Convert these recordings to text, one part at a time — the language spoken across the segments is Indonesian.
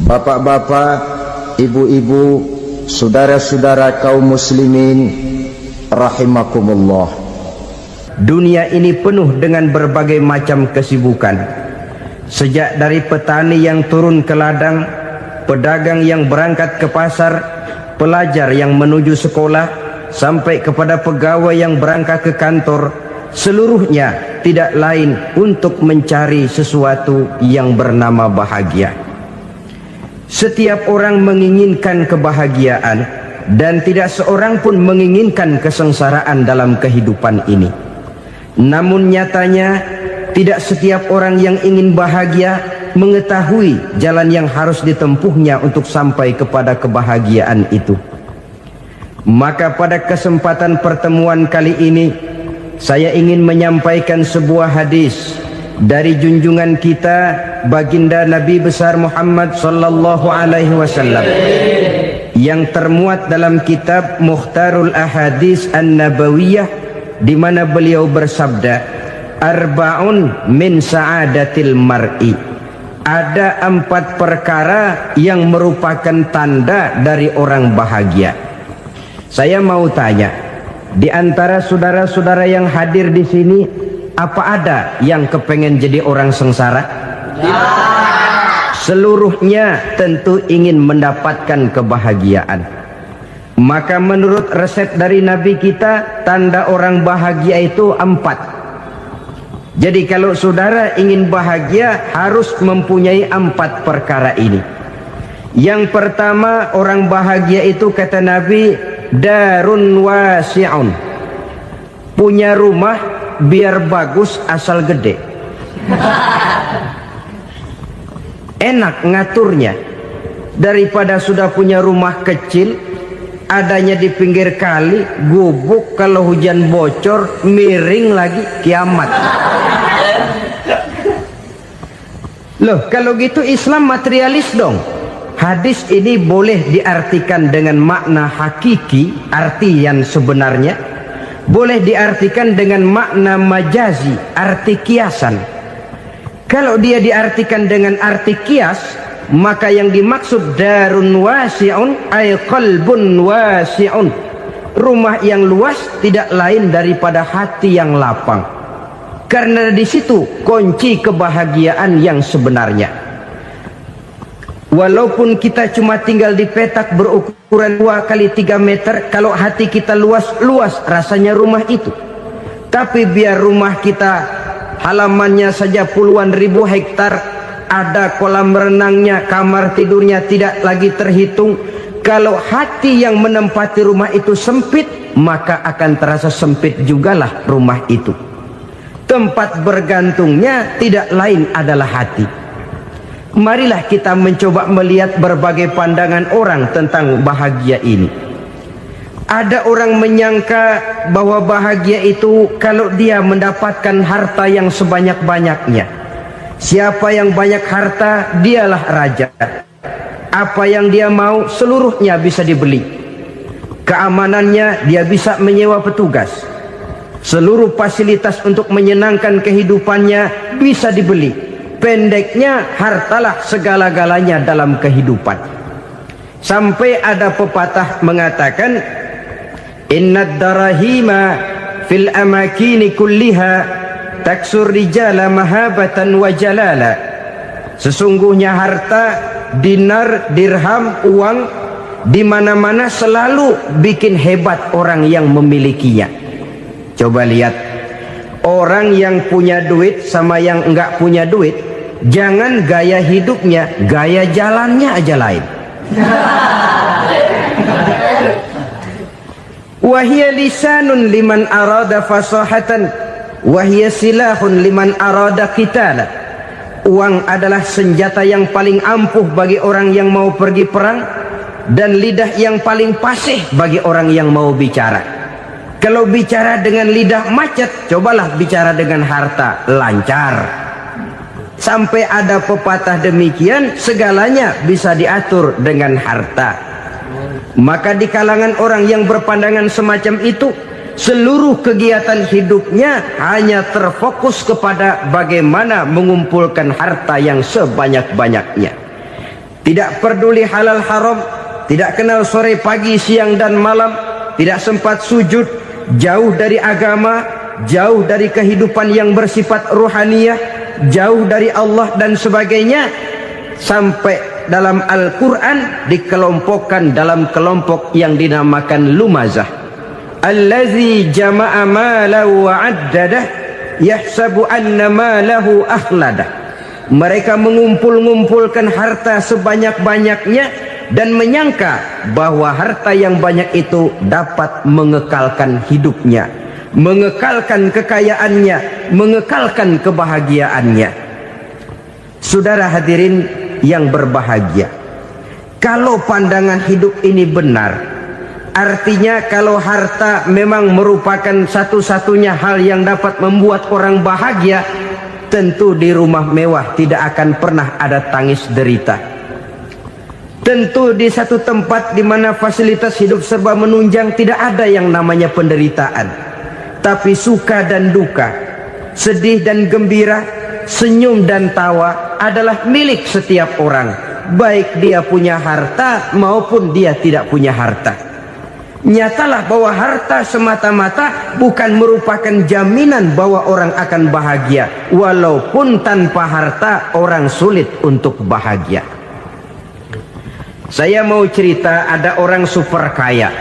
Bapak-bapak, ibu-ibu, saudara-saudara kaum muslimin rahimakumullah. Dunia ini penuh dengan berbagai macam kesibukan. Sejak dari petani yang turun ke ladang, pedagang yang berangkat ke pasar, pelajar yang menuju sekolah, sampai kepada pegawai yang berangkat ke kantor, seluruhnya tidak lain untuk mencari sesuatu yang bernama bahagia. Setiap orang menginginkan kebahagiaan, dan tidak seorang pun menginginkan kesengsaraan dalam kehidupan ini. Namun nyatanya tidak setiap orang yang ingin bahagia mengetahui jalan yang harus ditempuhnya untuk sampai kepada kebahagiaan itu. Maka pada kesempatan pertemuan kali ini, saya ingin menyampaikan sebuah hadis dari junjungan kita baginda Nabi besar Muhammad sallallahu alaihi wasallam yang termuat dalam kitab Mukhtarul Ahadits An-Nabawiyah, di mana beliau bersabda, arba'un min sa'adatil mar'i. Ada 4 perkara yang merupakan tanda dari orang bahagia. Saya mau tanya, di antara saudara-saudara yang hadir di sini, apa ada yang kepengen jadi orang sengsara? Ya. Seluruhnya tentu ingin mendapatkan kebahagiaan. Maka menurut resep dari Nabi kita, tanda orang bahagia itu 4. Jadi kalau saudara ingin bahagia, harus mempunyai 4 perkara ini. Yang pertama, orang bahagia itu kata Nabi, darun wasi'un. Punya rumah biar bagus asal gede. Enak ngaturnya, daripada sudah punya rumah kecil adanya di pinggir kali, gubuk, kalau hujan bocor, miring lagi, kiamat. Loh, kalau gitu Islam materialis dong. Hadis ini boleh diartikan dengan makna hakiki, arti yang sebenarnya, boleh diartikan dengan makna majazi, arti kiasan. Kalau dia diartikan dengan arti kias, maka yang dimaksud darun wasi'un ay qalbun wasi'un. Rumah yang luas tidak lain daripada hati yang lapang. Karena di situ kunci kebahagiaan yang sebenarnya. Walaupun kita cuma tinggal di petak berukuran 2 kali 3 meter, kalau hati kita luas-luas rasanya rumah itu. Tapi biar rumah kita halamannya saja puluhan ribu hektar, ada kolam renangnya, kamar tidurnya tidak lagi terhitung. Kalau hati yang menempati rumah itu sempit, maka akan terasa sempit jugalah rumah itu. Tempat bergantungnya tidak lain adalah hati. Marilah kita mencoba melihat berbagai pandangan orang tentang bahagia ini. Ada orang menyangka bahwa bahagia itu kalau dia mendapatkan harta yang sebanyak-banyaknya. Siapa yang banyak harta, dialah raja. Apa yang dia mau, seluruhnya bisa dibeli. Keamanannya, dia bisa menyewa petugas. Seluruh fasilitas untuk menyenangkan kehidupannya bisa dibeli. Pendeknya, hartalah segala-galanya dalam kehidupan. Sampai ada pepatah mengatakan, innad darahima fil amakini kulliha taksur rijala mahabatan wa jalala. Sesungguhnya harta, dinar, dirham, uang di mana-mana selalu bikin hebat orang yang memilikinya. Coba lihat, orang yang punya duit sama yang enggak punya duit, jangan gaya hidupnya, gaya jalannya aja lain. Wahia lisanun liman arada fasahatan, wahia silahun liman arada qitala. Uang adalah senjata yang paling ampuh bagi orang yang mau pergi perang, dan lidah yang paling fasih bagi orang yang mau bicara. Kalau bicara dengan lidah macet, cobalah bicara dengan harta, lancar. Sampai ada pepatah demikian, segalanya bisa diatur dengan harta. Maka di kalangan orang yang berpandangan semacam itu, seluruh kegiatan hidupnya hanya terfokus kepada bagaimana mengumpulkan harta yang sebanyak-banyaknya. tidak peduli halal haram, tidak kenal sore pagi siang dan malam, tidak sempat sujud, jauh dari agama, jauh dari kehidupan yang bersifat ruhaniyah, jauh dari Allah dan sebagainya, sampai dalam Al-Quran dikelompokkan dalam kelompok yang dinamakan lumazah. Allazi jama'a malahu wa 'addadah yahsabu anna malahu akhladah. Mereka mengumpul-ngumpulkan harta sebanyak-banyaknya dan menyangka bahwa harta yang banyak itu dapat mengekalkan hidupnya, mengekalkan kekayaannya, mengekalkan kebahagiaannya. Saudara hadirin yang berbahagia, kalau pandangan hidup ini benar, artinya kalau harta memang merupakan satu-satunya hal yang dapat membuat orang bahagia, tentu di rumah mewah tidak akan pernah ada tangis derita. Tentu di satu tempat di mana fasilitas hidup serba menunjang tidak ada yang namanya penderitaan. Tapi suka dan duka, sedih dan gembira, senyum dan tawa adalah milik setiap orang, baik dia punya harta maupun dia tidak punya harta. Nyatalah bahwa harta semata-mata bukan merupakan jaminan bahwa orang akan bahagia, walaupun tanpa harta orang sulit untuk bahagia. Saya mau cerita, ada orang super kaya,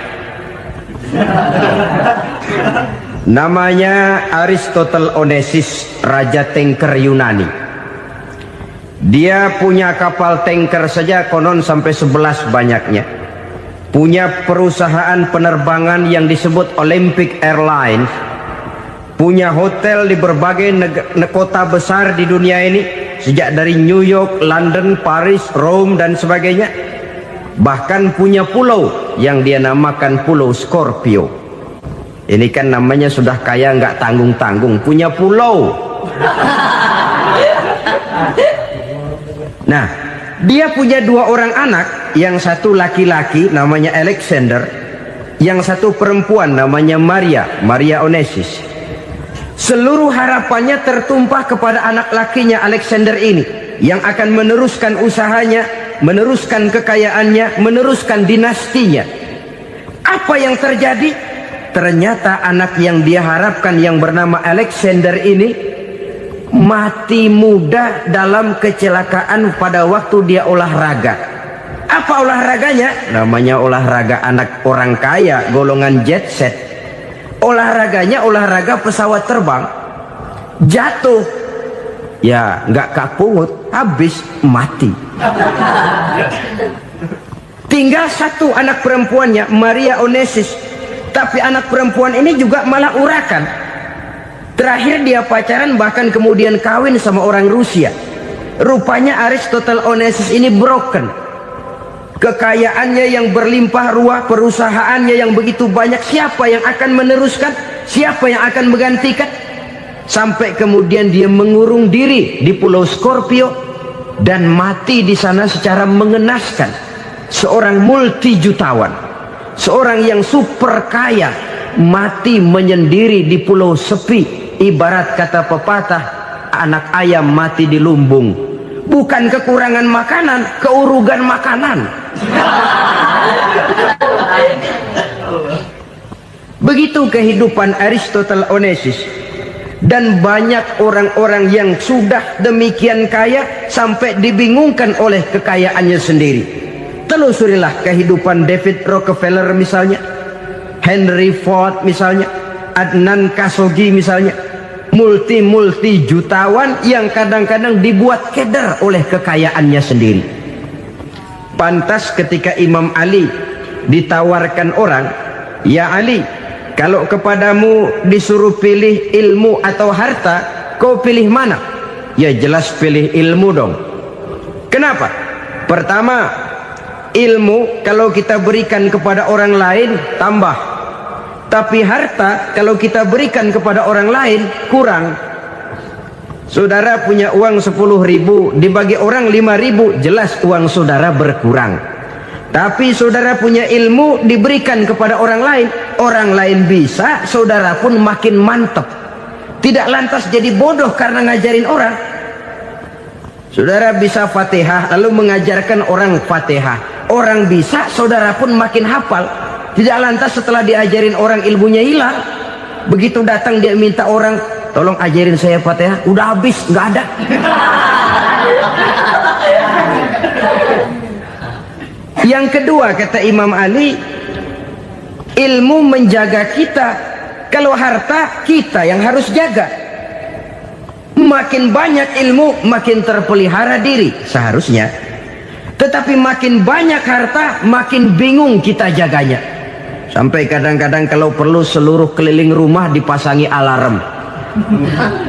namanya Aristotle Onesimus, raja tanker Yunani. Dia punya kapal tanker saja konon sampai 11 banyaknya. Punya perusahaan penerbangan yang disebut Olympic Airlines. Punya hotel di berbagai kota besar di dunia ini, sejak dari New York, London, Paris, Rome dan sebagainya. Bahkan punya pulau yang dia namakan Pulau Scorpio. Ini kan namanya sudah kaya nggak tanggung-tanggung, punya pulau. Nah, dia punya 2 orang anak, yang satu laki-laki namanya Alexander, yang satu perempuan namanya Maria Onesimus. Seluruh harapannya tertumpah kepada anak lakinya Alexander ini, yang akan meneruskan usahanya, meneruskan kekayaannya, meneruskan dinastinya. Apa yang terjadi? Ternyata anak yang dia harapkan yang bernama Alexander ini mati muda dalam kecelakaan pada waktu dia olahraga. Apa olahraganya? Namanya olahraga anak orang kaya, golongan jet set. Olahraganya olahraga pesawat terbang. Jatuh, ya nggak kapungut, habis mati. Tinggal satu anak perempuannya, Maria Onesimus. Tapi anak perempuan ini juga malah urakan. Terakhir dia pacaran, bahkan kemudian kawin sama orang Rusia. Rupanya Aristotle Onesimus ini broken. Kekayaannya yang berlimpah ruah, perusahaannya yang begitu banyak, siapa yang akan meneruskan? Siapa yang akan menggantikan? Sampai kemudian dia mengurung diri di Pulau Scorpio dan mati di sana secara mengenaskan. Seorang multi jutawan, seorang yang super kaya, mati menyendiri di pulau sepi. Ibarat kata pepatah, anak ayam mati di lumbung. Bukan kekurangan makanan, keurugan makanan. Begitu kehidupan Aristotle Onesimus. Dan banyak orang-orang yang sudah demikian kaya sampai dibingungkan oleh kekayaannya sendiri. Telusurilah kehidupan David Rockefeller misalnya, Henry Ford misalnya, Adnan Khashoggi misalnya. Multi jutawan yang kadang-kadang dibuat keder oleh kekayaannya sendiri. Pantas ketika Imam Ali ditawarkan orang, "Ya Ali, kalau kepadamu disuruh pilih ilmu atau harta, kau pilih mana?" Ya jelas pilih ilmu dong. Kenapa? Pertama, ilmu kalau kita berikan kepada orang lain tambah. Tapi harta kalau kita berikan kepada orang lain kurang. Saudara punya uang 10.000, dibagi orang 5.000, jelas uang saudara berkurang. Tapi saudara punya ilmu, diberikan kepada orang lain bisa, saudara pun makin mantap. Tidak lantas jadi bodoh karena ngajarin orang. Saudara bisa Fatihah lalu mengajarkan orang Fatihah. Orang bisa, saudara pun makin hafal. Tidak lantas setelah diajarin orang ilmunya hilang. Begitu datang dia minta orang, tolong ajarin saya Fatihah. Udah habis, nggak ada. Yang kedua kata Imam Ali, ilmu menjaga kita. Kalau harta, kita yang harus jaga. Makin banyak ilmu, makin terpelihara diri seharusnya. Tetapi makin banyak harta, makin bingung kita jaganya. Sampai kadang-kadang kalau perlu seluruh keliling rumah dipasangi alarm.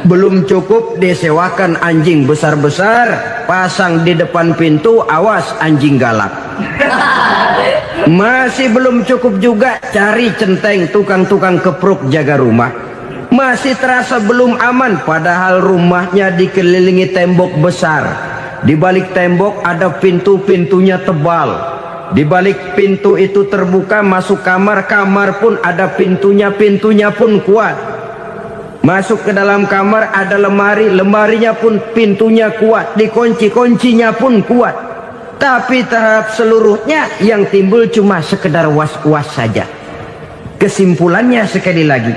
Belum cukup disewakan anjing besar-besar, pasang di depan pintu, awas anjing galak. Masih belum cukup juga, cari centeng tukang-tukang kepruk jaga rumah. Masih terasa belum aman, padahal rumahnya dikelilingi tembok besar. Di balik tembok ada pintu-pintunya tebal. Di balik pintu itu terbuka masuk kamar, kamar pun ada pintunya, pintunya pun kuat. Masuk ke dalam kamar ada lemari, lemarinya pun pintunya kuat, dikunci, kuncinya pun kuat. Tapi terhadap seluruhnya yang timbul cuma sekedar was-was saja. Kesimpulannya sekali lagi,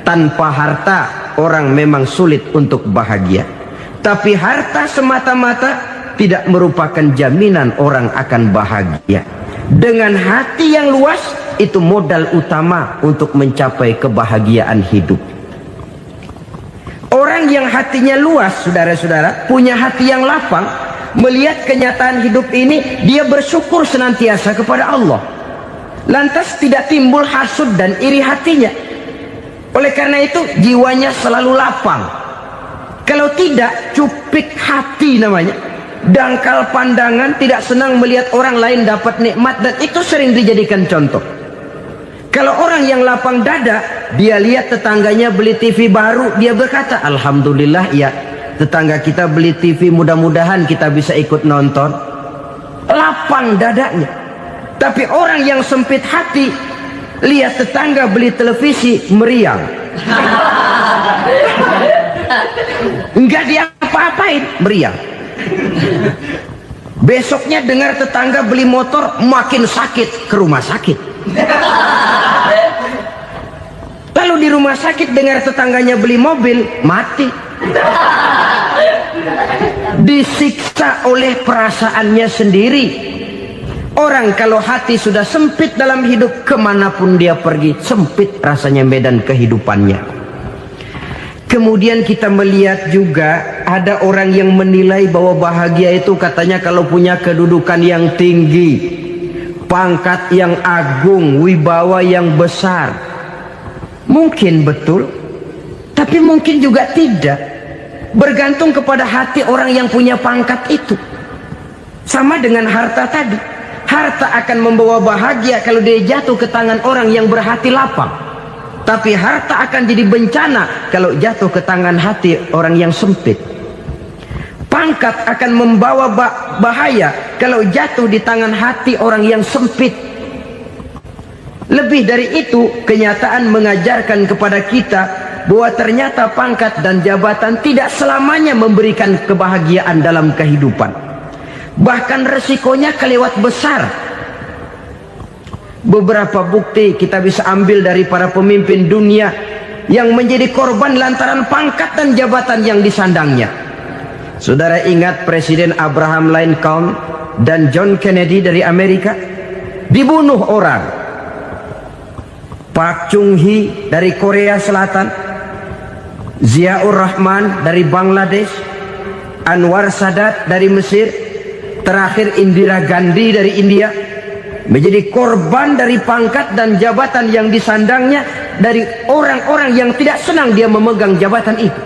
tanpa harta orang memang sulit untuk bahagia. Tapi harta semata-mata tidak merupakan jaminan orang akan bahagia. Dengan hati yang luas, itu modal utama untuk mencapai kebahagiaan hidup. Orang yang hatinya luas, saudara-saudara, punya hati yang lapang, melihat kenyataan hidup ini, dia bersyukur senantiasa kepada Allah. Lantas tidak timbul hasud dan iri hatinya. Oleh karena itu jiwanya selalu lapang. Kalau tidak, cupik hati namanya, dangkal pandangan, tidak senang melihat orang lain dapat nikmat, dan itu sering dijadikan contoh. Kalau orang yang lapang dada, dia lihat tetangganya beli TV baru, dia berkata, alhamdulillah ya, tetangga kita beli TV, mudah-mudahan kita bisa ikut nonton. Lapang dadanya. Tapi orang yang sempit hati, lihat tetangga beli televisi, meriang. Enggak diapa-apain, meriang. Besoknya dengar tetangga beli motor, makin sakit, ke rumah sakit. Lalu di rumah sakit dengar tetangganya beli mobil, mati. Disiksa oleh perasaannya sendiri. Orang kalau hati sudah sempit dalam hidup, kemanapun dia pergi, sempit rasanya medan kehidupannya. Kemudian kita melihat juga ada orang yang menilai bahwa bahagia itu katanya kalau punya kedudukan yang tinggi, pangkat yang agung, wibawa yang besar. Mungkin betul, tapi mungkin juga tidak. Bergantung kepada hati orang yang punya pangkat itu. Sama dengan harta tadi. Harta akan membawa bahagia kalau dia jatuh ke tangan orang yang berhati lapang. Tapi harta akan jadi bencana kalau jatuh ke tangan hati orang yang sempit. Pangkat akan membawa bahaya kalau jatuh di tangan hati orang yang sempit. Lebih dari itu, kenyataan mengajarkan kepada kita bahwa ternyata pangkat dan jabatan tidak selamanya memberikan kebahagiaan dalam kehidupan. Bahkan resikonya kelewat besar. Beberapa bukti kita bisa ambil dari para pemimpin dunia yang menjadi korban lantaran pangkat dan jabatan yang disandangnya. Saudara ingat Presiden Abraham Lincoln dan John Kennedy dari Amerika? Dibunuh orang. Park Chung-hee dari Korea Selatan, Ziaur Rahman dari Bangladesh, Anwar Sadat dari Mesir, terakhir Indira Gandhi dari India, menjadi korban dari pangkat dan jabatan yang disandangnya dari orang-orang yang tidak senang dia memegang jabatan itu.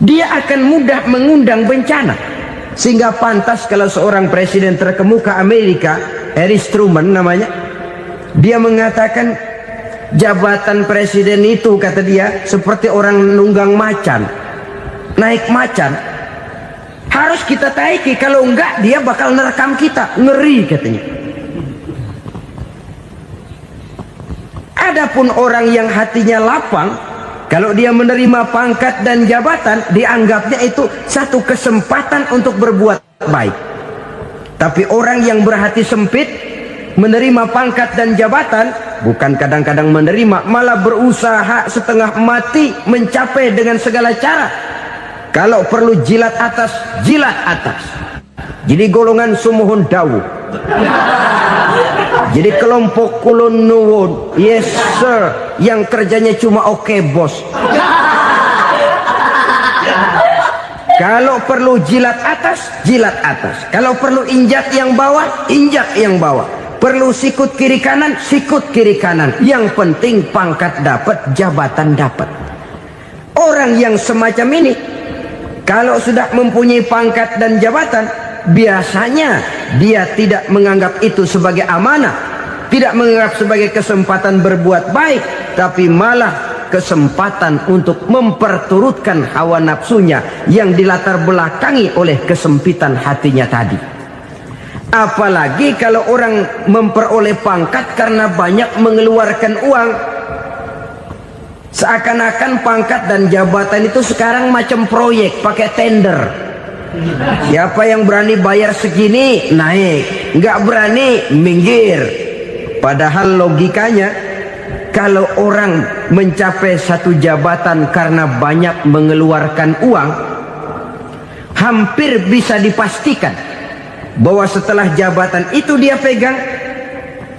Dia akan mudah mengundang bencana. Sehingga pantas kalau seorang presiden terkemuka Amerika, Harry Truman namanya, dia mengatakan jabatan presiden itu, kata dia, seperti orang nunggang macan, naik macan. Harus kita taiki, kalau enggak dia bakal nerekam kita, ngeri katanya. Adapun orang yang hatinya lapang, Kalau dia menerima pangkat dan jabatan, dianggapnya itu satu kesempatan untuk berbuat baik. Tapi orang yang berhati sempit, menerima pangkat dan jabatan, bukan kadang-kadang menerima, malah berusaha setengah mati mencapai dengan segala cara. Kalau perlu jilat atas, jilat atas. Jadi golongan sumuhun dawu. Jadi kelompok kulon nuwun, yes sir, yang kerjanya cuma oke bos. Kalau perlu jilat atas, jilat atas. Kalau perlu injak yang bawah, injak yang bawah. Perlu sikut kiri kanan, sikut kiri kanan. Yang penting pangkat dapat, jabatan dapat. Orang yang semacam ini, kalau sudah mempunyai pangkat dan jabatan, biasanya dia tidak menganggap itu sebagai amanah, tidak menganggap sebagai kesempatan berbuat baik, tapi malah kesempatan untuk memperturutkan hawa nafsunya yang dilatar belakangi oleh kesempitan hatinya tadi. Apalagi kalau orang memperoleh pangkat karena banyak mengeluarkan uang, seakan-akan pangkat dan jabatan itu sekarang macam proyek pakai tender. Siapa yang berani bayar segini naik, nggak berani minggir. Padahal logikanya, kalau orang mencapai satu jabatan karena banyak mengeluarkan uang, hampir bisa dipastikan bahwa setelah jabatan itu dia pegang,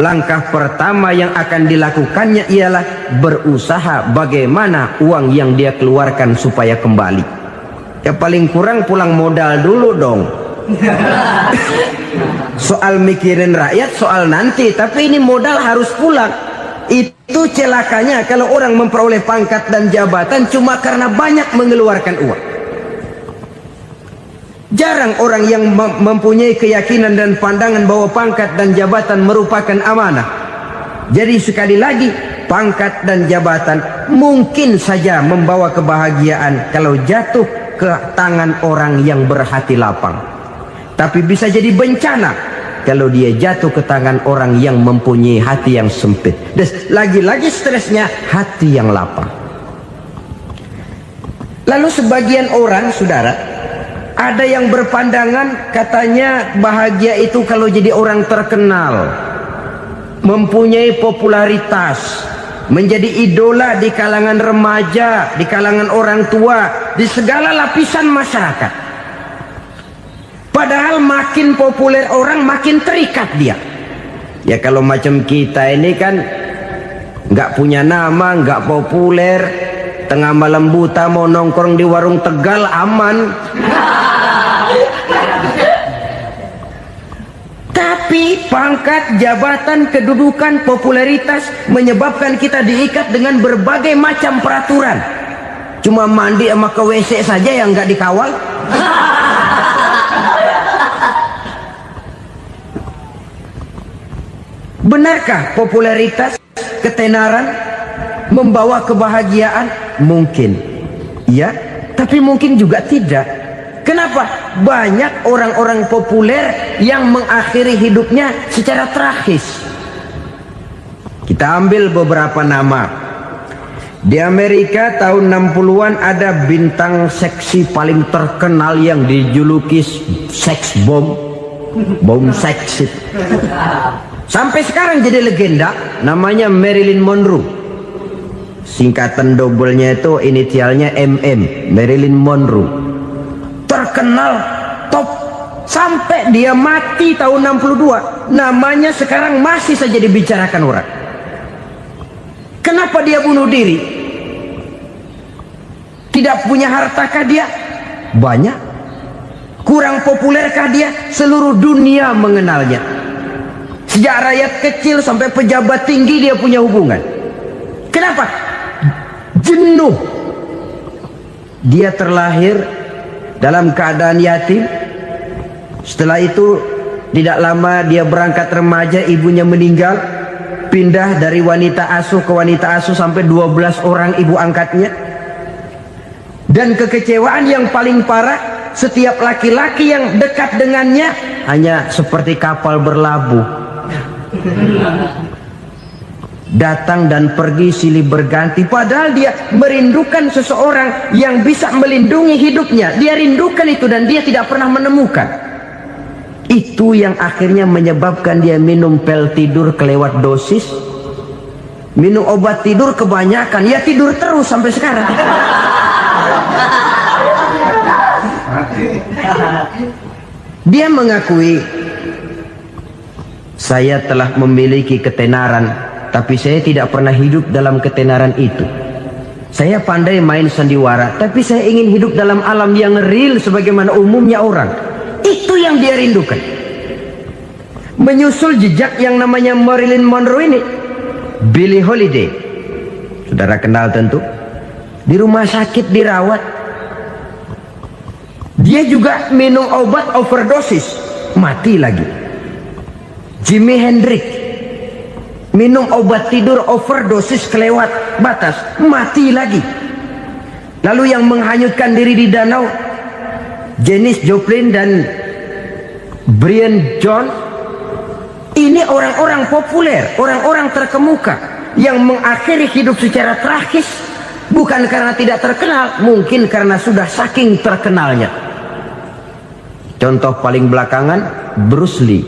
langkah pertama yang akan dilakukannya ialah berusaha bagaimana uang yang dia keluarkan supaya kembali. Ya paling kurang pulang modal dulu dong. Soal mikirin rakyat soal nanti, tapi ini modal harus pulang. Itu celakanya kalau orang memperoleh pangkat dan jabatan cuma karena banyak mengeluarkan uang. Jarang orang yang mempunyai keyakinan dan pandangan bahwa pangkat dan jabatan merupakan amanah. Jadi sekali lagi, pangkat dan jabatan mungkin saja membawa kebahagiaan kalau jatuh ke tangan orang yang berhati lapang. Tapi bisa jadi bencana kalau dia jatuh ke tangan orang yang mempunyai hati yang sempit. Dan lagi-lagi stresnya hati yang lapang. Lalu sebagian orang, saudara, ada yang berpandangan katanya bahagia itu kalau jadi orang terkenal, mempunyai popularitas, menjadi idola di kalangan remaja, di kalangan orang tua, di segala lapisan masyarakat. Padahal makin populer orang, makin terikat dia. Ya kalau macam kita ini kan nggak punya nama, nggak populer, tengah malam buta mau nongkrong di warung Tegal aman. Tapi pangkat, jabatan, kedudukan, popularitas menyebabkan kita diikat dengan berbagai macam peraturan. Cuma mandi sama ke WC saja yang nggak dikawal. Benarkah popularitas, ketenaran membawa kebahagiaan? Mungkin, ya, tapi mungkin juga tidak. Kenapa? Banyak orang-orang populer yang mengakhiri hidupnya secara tragis. Kita ambil beberapa nama. Di Amerika tahun 60-an ada bintang seksi paling terkenal yang dijuluki seks bom, bom seks. Sampai sekarang jadi legenda, namanya Marilyn Monroe. Singkatan doublenya itu inisialnya MM, Marilyn Monroe. Terkenal, top, sampai dia mati tahun 62. Namanya sekarang masih saja dibicarakan orang. Kenapa dia bunuh diri? Tidak punya hartakah dia? Banyak. Kurang populerkah dia? Seluruh dunia mengenalnya. Sejak rakyat kecil sampai pejabat tinggi dia punya hubungan. Kenapa? Jenuh. Dia terlahir dalam keadaan yatim. Setelah itu tidak lama dia berangkat remaja, ibunya meninggal. Pindah dari wanita asuh ke wanita asuh sampai 12 orang ibu angkatnya. Dan kekecewaan yang paling parah, setiap laki-laki yang dekat dengannya hanya seperti kapal berlabuh. datang dan pergi silih berganti, padahal dia merindukan seseorang yang bisa melindungi hidupnya. Dia rindukan itu dan dia tidak pernah menemukan. Itu yang akhirnya menyebabkan dia minum pil tidur kelewat dosis, minum obat tidur kebanyakan, ya tidur terus sampai sekarang. Dia mengakui, saya telah memiliki ketenaran, tapi saya tidak pernah hidup dalam ketenaran itu. Saya pandai main sandiwara, tapi saya ingin hidup dalam alam yang real sebagaimana umumnya orang. Itu yang dia rindukan. Menyusul jejak yang namanya Marilyn Monroe ini, Billie Holiday, saudara kenal tentu, di rumah sakit dirawat. Dia juga minum obat overdosis, mati lagi. Jimi Hendrix minum obat tidur overdosis kelewat batas, mati lagi. Lalu yang menghanyutkan diri di danau, Janis Joplin dan Brian Jones. Ini orang-orang populer, orang-orang terkemuka yang mengakhiri hidup secara tragis, bukan karena tidak terkenal, mungkin karena sudah saking terkenalnya. Contoh paling belakangan, Bruce Lee.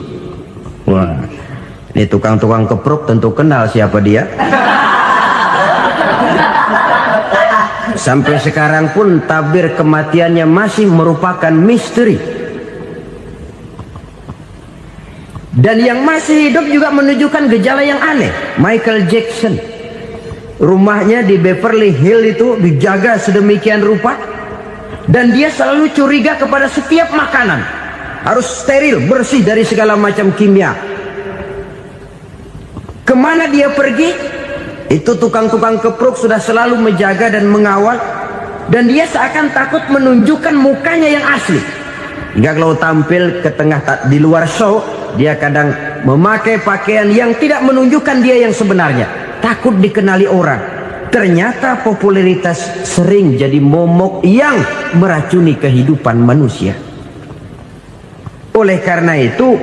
Wah, ini tukang-tukang kepruk tentu kenal siapa dia. Sampai sekarang pun tabir kematiannya masih merupakan misteri. Dan yang masih hidup juga menunjukkan gejala yang aneh. Michael Jackson, rumahnya di Beverly Hills itu dijaga sedemikian rupa, dan dia selalu curiga kepada setiap makanan harus steril, bersih dari segala macam kimia. Kemana dia pergi, itu tukang-tukang kepruk sudah selalu menjaga dan mengawal, dan dia seakan takut menunjukkan mukanya yang asli. Hingga kalau tampil ke tengah di luar show, dia kadang memakai pakaian yang tidak menunjukkan dia yang sebenarnya, takut dikenali orang. Ternyata popularitas sering jadi momok yang meracuni kehidupan manusia. Oleh karena itu,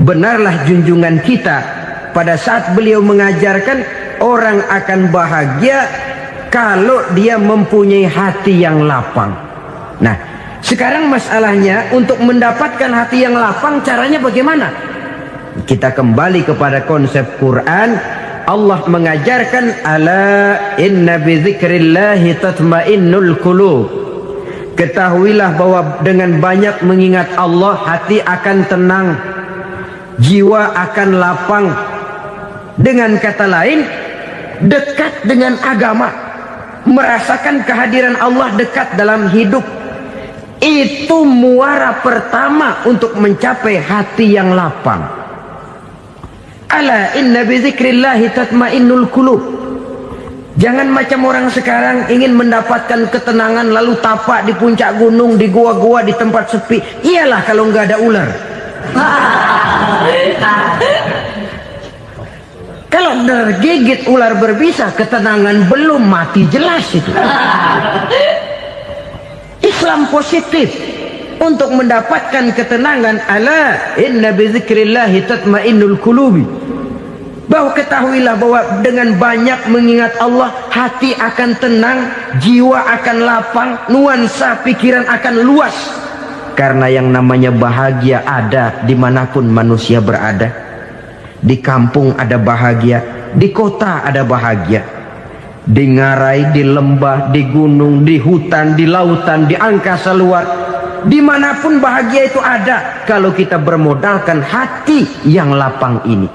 benarlah junjungan kita pada saat beliau mengajarkan orang akan bahagia kalau dia mempunyai hati yang lapang. Nah, sekarang masalahnya untuk mendapatkan hati yang lapang, caranya bagaimana? Kita kembali kepada konsep Quran. Allah mengajarkan, ala inna bi dzikrillahi tatmainnul qulub. Ketahuilah bahwa dengan banyak mengingat Allah, hati akan tenang, jiwa akan lapang. Dengan kata lain, dekat dengan agama, merasakan kehadiran Allah dekat dalam hidup. Itu muara pertama untuk mencapai hati yang lapang. Ala inna bi dzikrillahi tatmainnul qulub. Jangan macam orang sekarang ingin mendapatkan ketenangan lalu tapak di puncak gunung, di gua-gua, di tempat sepi. Iyalah kalau nggak ada ular. Kalau tergigit ular berbisa, ketenangan belum, mati jelas itu. Islam positif untuk mendapatkan ketenangan. Ala inna bi dzikrillahi tatmainnul qulubi. Bahwa ketahuilah bahwa dengan banyak mengingat Allah, hati akan tenang, jiwa akan lapang, nuansa pikiran akan luas. Karena yang namanya bahagia ada dimanapun manusia berada. Di kampung ada bahagia, di kota ada bahagia, di ngarai, di lembah, di gunung, di hutan, di lautan, di angkasa luar. Dimanapun bahagia itu ada kalau kita bermodalkan hati yang lapang ini.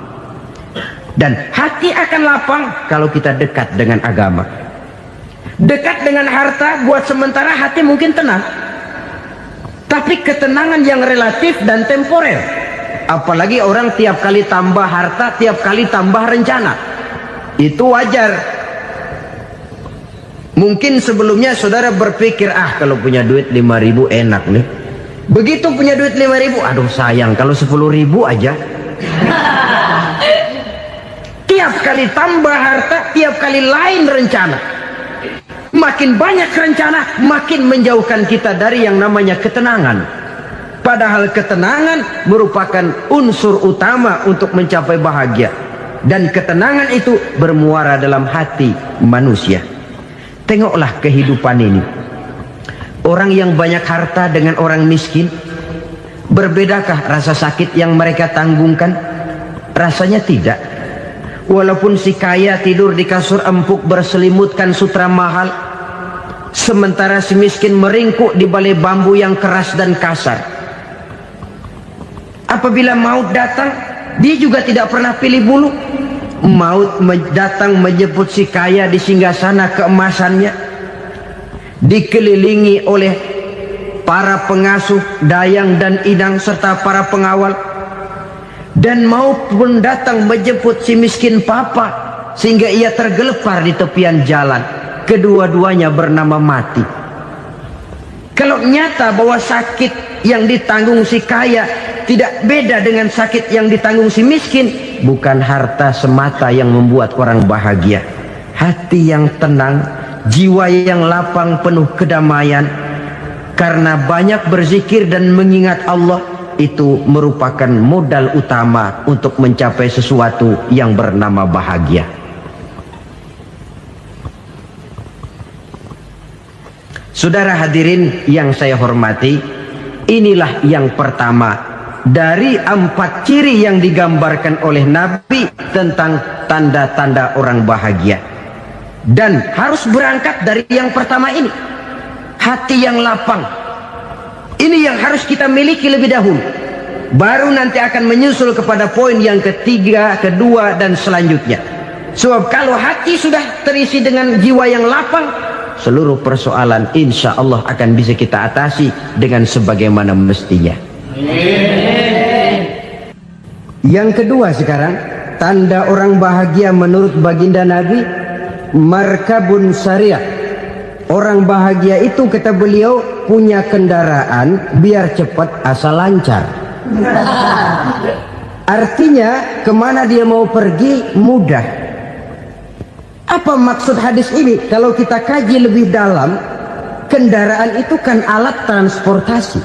Dan hati akan lapang kalau kita dekat dengan agama. Dekat dengan harta buat sementara hati mungkin tenang, tapi ketenangan yang relatif dan temporer. Apalagi orang tiap kali tambah harta, tiap kali tambah rencana. Itu wajar. Mungkin sebelumnya saudara berpikir, kalau punya duit 5.000 enak nih. Begitu punya duit 5.000, aduh sayang kalau 10.000 aja. Tiap kali tambah harta, tiap kali lain rencana. Makin banyak rencana, makin menjauhkan kita dari yang namanya ketenangan. Padahal ketenangan merupakan unsur utama untuk mencapai bahagia. dan ketenangan itu bermuara dalam hati manusia. Tengoklah kehidupan ini. Orang yang banyak harta dengan orang miskin, berbedakah rasa sakit yang mereka tanggungkan? Rasanya tidak. Walaupun si kaya tidur di kasur empuk berselimutkan sutra mahal, sementara si miskin meringkuk di balai bambu yang keras dan kasar. Apabila maut datang, dia juga tidak pernah pilih bulu. Maut datang menjemput si kaya di singgasana keemasannya, dikelilingi oleh para pengasuh, dayang dan idang serta para pengawal. Dan maut pun datang menjemput si miskin papa, sehingga ia tergelepar di tepian jalan. Kedua-duanya bernama mati. Kalau nyata bahwa sakit yang ditanggung si kaya tidak beda dengan sakit yang ditanggung si miskin, bukan harta semata yang membuat orang bahagia. Hati yang tenang, jiwa yang lapang penuh kedamaian karena banyak berzikir dan mengingat Allah, itu merupakan modal utama untuk mencapai sesuatu yang bernama bahagia. Saudara hadirin yang saya hormati, inilah yang pertama dari 4 ciri yang digambarkan oleh Nabi tentang tanda-tanda orang bahagia. Dan harus berangkat dari yang pertama ini, hati yang lapang. Ini yang harus kita miliki lebih dahulu, baru nanti akan menyusul kepada poin yang ketiga, kedua dan selanjutnya. Sebab kalau hati sudah terisi dengan jiwa yang lapang, seluruh persoalan insya Allah akan bisa kita atasi dengan sebagaimana mestinya. Yang kedua sekarang, tanda orang bahagia menurut baginda Nabi, markabun syariah. Orang bahagia itu, kata beliau, punya kendaraan biar cepat asal lancar. Artinya kemana dia mau pergi mudah. Apa maksud hadis ini? Kalau kita kaji lebih dalam, kendaraan itu kan alat transportasi.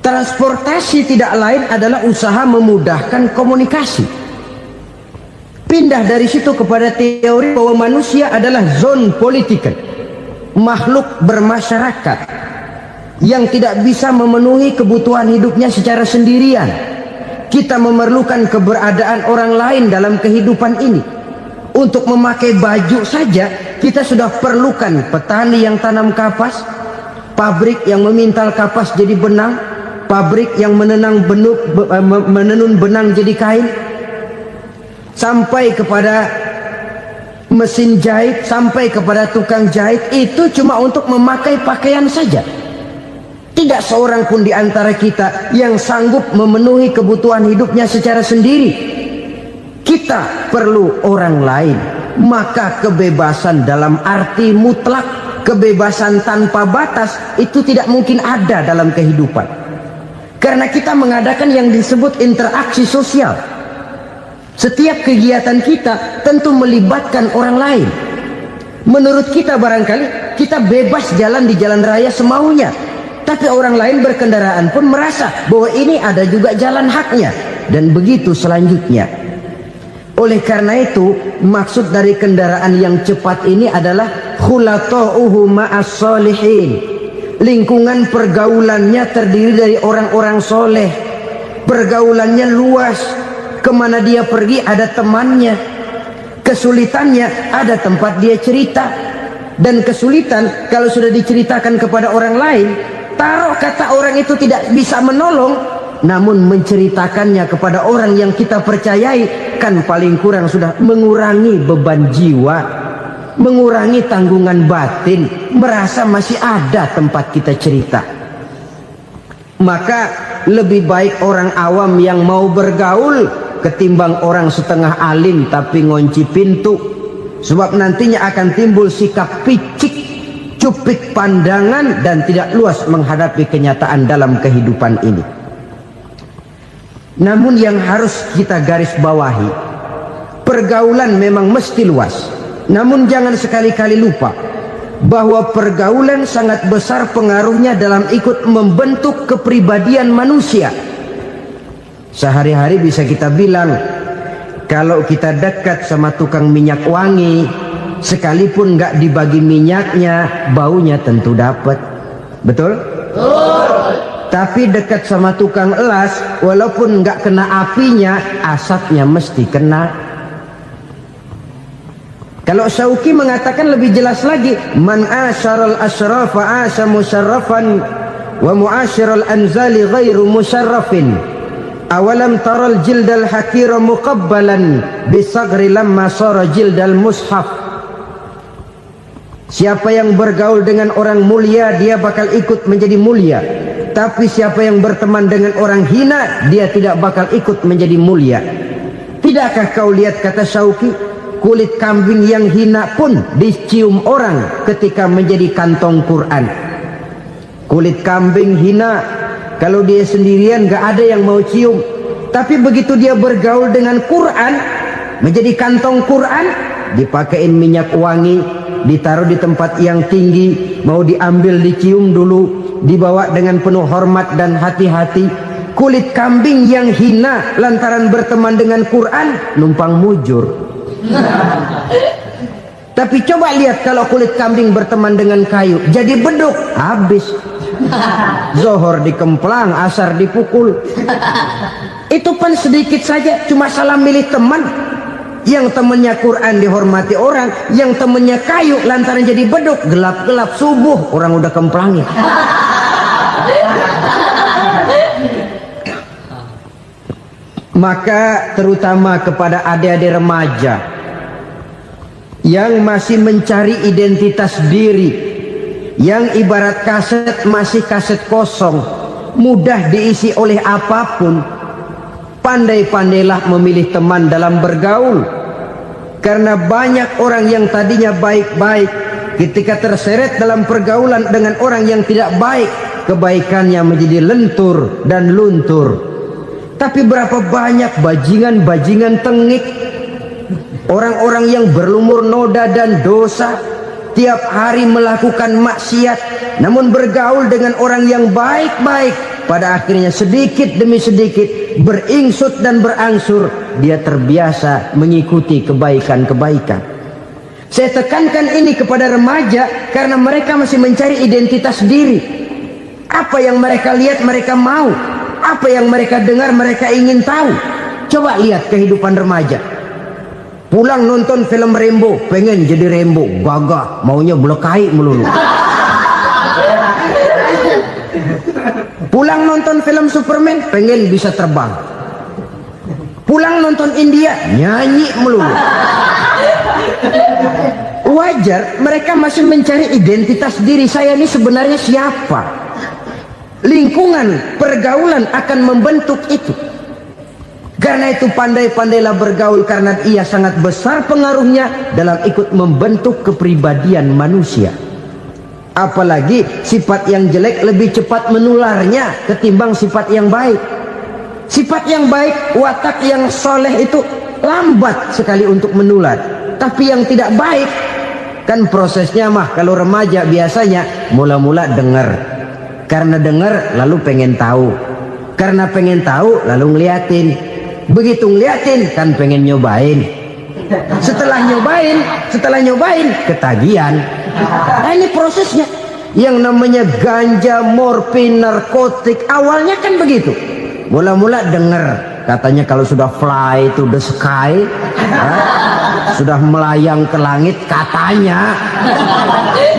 Transportasi tidak lain adalah usaha memudahkan komunikasi. Pindah dari situ kepada teori bahwa manusia adalah zon political, makhluk bermasyarakat yang tidak bisa memenuhi kebutuhan hidupnya secara sendirian. Kita memerlukan keberadaan orang lain dalam kehidupan ini. Untuk memakai baju saja kita sudah perlukan petani yang tanam kapas, pabrik yang memintal kapas jadi benang, pabrik yang menenun benang jadi kain, sampai kepada mesin jahit, sampai kepada tukang jahit. Itu cuma untuk memakai pakaian saja. Tidak seorang pun di antara kita yang sanggup memenuhi kebutuhan hidupnya secara sendiri. Kita perlu orang lain. Maka kebebasan dalam arti mutlak, kebebasan tanpa batas, itu tidak mungkin ada dalam kehidupan. Karena kita mengadakan yang disebut interaksi sosial. Setiap kegiatan kita tentu melibatkan orang lain. Menurut kita barangkali kita bebas jalan di jalan raya semaunya, tapi orang lain berkendaraan pun merasa bahwa ini ada juga jalan haknya, dan begitu selanjutnya. Oleh karena itu, maksud dari kendaraan yang cepat ini adalah khulata'uhu ma'as solihin. Lingkungan pergaulannya terdiri dari orang-orang soleh. Pergaulannya luas. Kemana dia pergi ada temannya. Kesulitannya ada tempat dia cerita. Dan kesulitan kalau sudah diceritakan kepada orang lain, taruh kata orang itu tidak bisa menolong, namun menceritakannya kepada orang yang kita percayai, kan paling kurang sudah mengurangi beban jiwa, mengurangi tanggungan batin, merasa masih ada tempat kita cerita. Maka lebih baik orang awam yang mau bergaul ketimbang orang setengah alim tapi ngunci pintu. Sebab nantinya akan timbul sikap picik, cupik pandangan, dan tidak luas menghadapi kenyataan dalam kehidupan ini. Namun yang harus kita garis bawahi, pergaulan memang mesti luas. Namun jangan sekali-kali lupa bahwa pergaulan sangat besar pengaruhnya dalam ikut membentuk kepribadian manusia. Sehari-hari bisa kita bilang Kalau kita dekat sama tukang minyak wangi, sekalipun nggak dibagi minyaknya, baunya tentu dapat. Betul? Tapi dekat sama tukang elas, walaupun nggak kena apinya, asapnya mesti kena. Kalau Syauqi mengatakan lebih jelas lagi, man asyaral asyrafa asya musyarrafan wa muasyiral anzali ghairu musyarrafin. Awalam taral jildal hakira muqabbalan bisagri lamma sara jildal mushaf. Siapa yang bergaul dengan orang mulia, dia bakal ikut menjadi mulia. Tapi siapa yang berteman dengan orang hina, dia tidak bakal ikut menjadi mulia. Tidakkah kau lihat, kata Syauqi, kulit kambing yang hina pun dicium orang ketika menjadi kantong Quran. Kulit kambing hina, kalau dia sendirian gak ada yang mau cium. Tapi begitu dia bergaul dengan Quran, menjadi kantong Quran, dipakein minyak wangi, ditaruh di tempat yang tinggi, mau diambil dicium dulu, dibawa dengan penuh hormat dan hati-hati. Kulit kambing yang hina lantaran berteman dengan Quran, numpang mujur. Tapi coba lihat kalau kulit kambing berteman dengan kayu, jadi beduk, habis. Zohor dikemplang, asar dipukul. Itu pun sedikit saja, cuma salah milih teman. Yang temannya Quran dihormati orang, yang temannya kayu lantaran jadi beduk, gelap-gelap subuh orang udah kemplangnya. Maka terutama kepada adik-adik remaja yang masih mencari identitas diri, yang ibarat kaset masih kaset kosong, mudah diisi oleh apapun, pandai-pandailah memilih teman dalam bergaul. Karena banyak orang yang tadinya baik-baik, ketika terseret dalam pergaulan dengan orang yang tidak baik, kebaikannya menjadi lentur dan luntur. Tapi berapa banyak bajingan-bajingan tengik, orang-orang yang berlumur noda dan dosa, tiap hari melakukan maksiat, namun bergaul dengan orang yang baik-baik, pada akhirnya sedikit demi sedikit beringsut dan berangsur dia terbiasa mengikuti kebaikan-kebaikan. Saya tekankan ini kepada remaja karena mereka masih mencari identitas diri. Apa yang mereka lihat mereka mau, apa yang mereka dengar mereka ingin tahu. Coba lihat kehidupan remaja. Pulang nonton film Rambo, pengen jadi Rambo, gagah, maunya belekai melulu. Pulang nonton film Superman, pengen bisa terbang. Pulang nonton India, nyanyi melulu. Wajar, mereka masih mencari identitas diri. Saya ini sebenarnya siapa? Lingkungan, pergaulan akan membentuk itu. Karena itu pandai-pandailah bergaul, karena ia sangat besar pengaruhnya dalam ikut membentuk kepribadian manusia. Apalagi sifat yang jelek lebih cepat menularnya ketimbang sifat yang baik. Sifat yang baik, watak yang soleh itu lambat sekali untuk menular. Tapi yang tidak baik, kan prosesnya mah kalau remaja biasanya mula-mula dengar. Karena dengar lalu pengen tahu. Karena pengen tahu lalu ngeliatin. Begitu ngeliatin kan pengen nyobain. Setelah nyobain ketagihan. Nah, ini prosesnya. Yang namanya ganja, morfin, narkotik awalnya kan begitu. Mula-mula dengar katanya kalau sudah fly to the sky, sudah melayang ke langit katanya,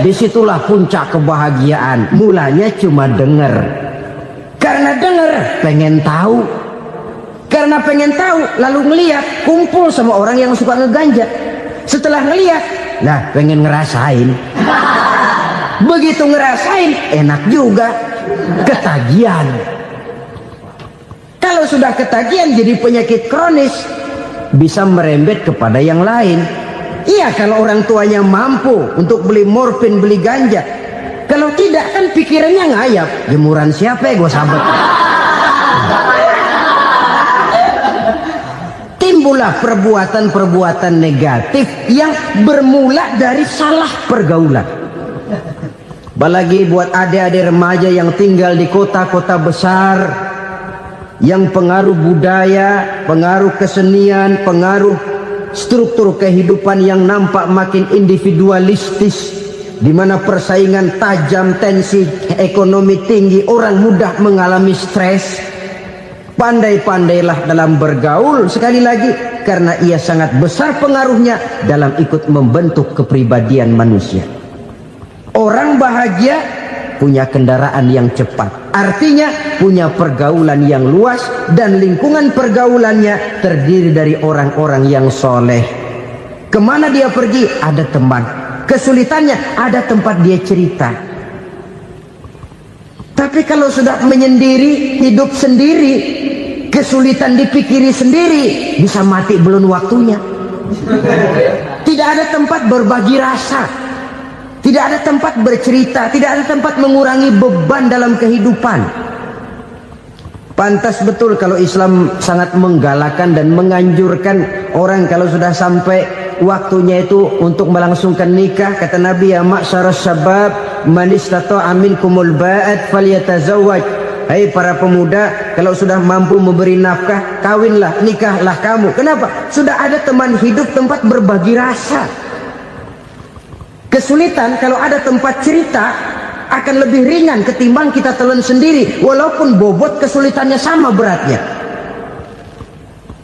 disitulah puncak kebahagiaan. Mulanya cuma dengar. Karena dengar pengen tahu. Karena pengen tahu lalu ngeliat, kumpul sama orang yang suka ngeganja. Setelah ngeliat, nah pengen ngerasain. Begitu ngerasain enak juga, ketagihan. Kalau sudah ketagihan jadi penyakit kronis, bisa merembet kepada yang lain. Iya, kalau orang tuanya mampu untuk beli morfin, beli ganja. Kalau tidak kan pikirannya ngayap, jemuran siapa ya gue sabet. Timbullah perbuatan-perbuatan negatif yang bermula dari salah pergaulan. Apalagi buat adik-adik remaja yang tinggal di kota-kota besar, yang pengaruh budaya, pengaruh kesenian, pengaruh struktur kehidupan yang nampak makin individualistis, di mana persaingan tajam, tensi ekonomi tinggi, orang mudah mengalami stres. Pandai-pandailah dalam bergaul, sekali lagi, karena ia sangat besar pengaruhnya dalam ikut membentuk kepribadian manusia. Orang bahagia punya kendaraan yang cepat, artinya punya pergaulan yang luas, dan lingkungan pergaulannya terdiri dari orang-orang yang soleh. Kemana dia pergi, ada teman. Kesulitannya, ada tempat dia cerita. Tapi kalau sudah menyendiri, hidup sendiri, kesulitan dipikiri sendiri, bisa mati belum waktunya. Tidak ada tempat berbagi rasa, tidak ada tempat bercerita, tidak ada tempat mengurangi beban dalam kehidupan. Pantas betul kalau Islam sangat menggalakkan dan menganjurkan orang kalau sudah sampai waktunya itu untuk melangsungkan nikah. Kata Nabi, ya ma'syaras syabab man istata'a minkumul ba'at falyatazawwaj. Hai para pemuda, kalau sudah mampu memberi nafkah, kawinlah, nikahlah kamu. Kenapa? Sudah ada teman hidup, tempat berbagi rasa. Kesulitan kalau ada tempat cerita akan lebih ringan ketimbang kita telan sendiri, walaupun bobot kesulitannya sama beratnya.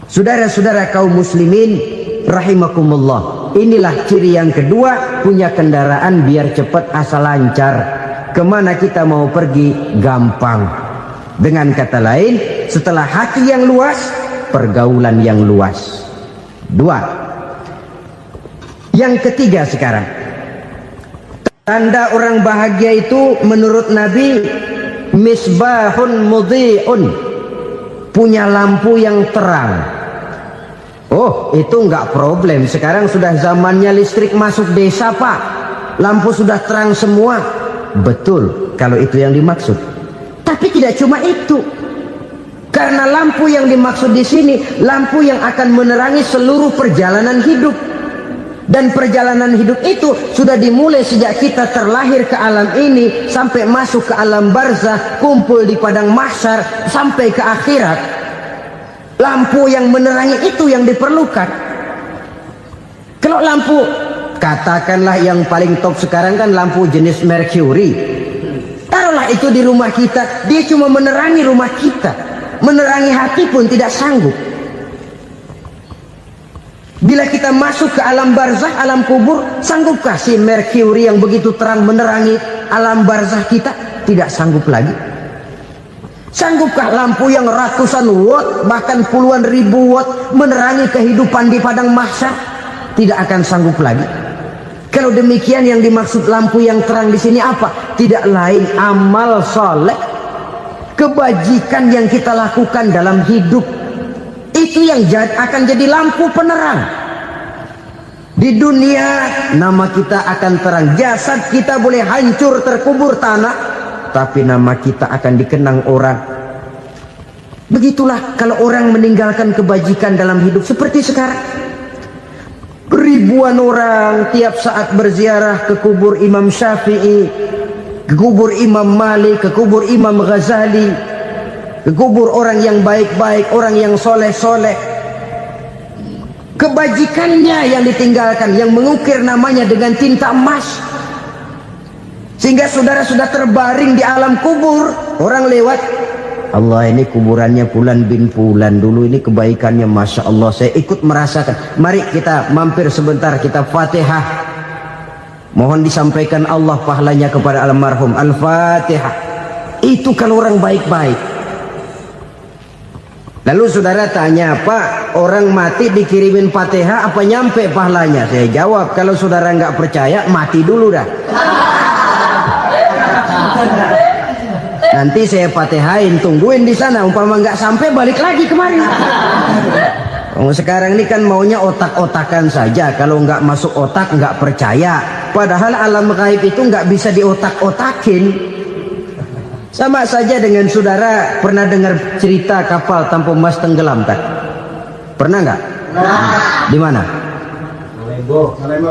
Saudara-saudara kaum muslimin rahimakumullah, inilah ciri yang kedua, punya kendaraan biar cepat asal lancar. Kemana kita mau pergi gampang. Dengan kata lain, setelah hati yang luas, pergaulan yang luas. Dua. Yang ketiga sekarang, tanda orang bahagia itu menurut Nabi, misbahun mudhi'un, punya lampu yang terang. Oh, itu enggak problem. Sekarang sudah zamannya listrik masuk desa, Pak. Lampu sudah terang semua. Betul, kalau itu yang dimaksud. Tapi tidak cuma itu. Karena lampu yang dimaksud di sini, lampu yang akan menerangi seluruh perjalanan hidup. Dan perjalanan hidup itu sudah dimulai sejak kita terlahir ke alam ini, sampai masuk ke alam barzah, kumpul di padang mahsyar, sampai ke akhirat. Lampu yang menerangi itu yang diperlukan. Kalau lampu, katakanlah yang paling top sekarang kan lampu jenis Mercury. Taruhlah itu di rumah kita, dia cuma menerangi rumah kita, menerangi hati pun tidak sanggup. Bila kita masuk ke alam barzah, alam kubur, sanggupkah si Mercury yang begitu terang menerangi alam barzah kita? Tidak sanggup lagi. Sanggupkah lampu yang ratusan watt, bahkan puluhan ribu watt menerangi kehidupan di padang mahsyar? Tidak akan sanggup lagi. Kalau demikian, yang dimaksud lampu yang terang di sini apa? Tidak lain amal soleh, kebajikan yang kita lakukan dalam hidup. Itu yang akan jadi lampu penerang. Di dunia nama kita akan terang. Jasad kita boleh hancur terkubur tanah, tapi nama kita akan dikenang orang. Begitulah kalau orang meninggalkan kebajikan dalam hidup seperti sekarang. Ribuan orang tiap saat berziarah ke kubur Imam Syafi'i, ke kubur Imam Malik, ke kubur Imam Ghazali, ke kubur orang yang baik-baik, orang yang soleh-soleh. Kebajikannya yang ditinggalkan, yang mengukir namanya dengan tinta emas, sehingga saudara sudah terbaring di alam kubur. Orang lewat, Allah, ini kuburannya Fulan bin Fulan, dulu ini kebaikannya Masya Allah, saya ikut merasakan. Mari kita mampir sebentar, kita Fatihah, mohon disampaikan Allah pahalanya kepada almarhum. Al-Fatihah. Itu kalau orang baik-baik. Lalu saudara tanya, Pak, orang mati dikirimin Fatihah apa nyampe pahalanya? Saya jawab, kalau saudara nggak percaya, mati dulu dah. Nanti saya Fatihain, tungguin di sana. Umpama nggak sampai, balik lagi kemari. Sekarang ini kan maunya otak-otakan saja. Kalau nggak masuk otak, nggak percaya. Padahal alam gaib itu nggak bisa diotak-otakin. Sama saja dengan saudara pernah dengar cerita kapal tanpa emas tenggelam kan? Pernah nggak? Di mana?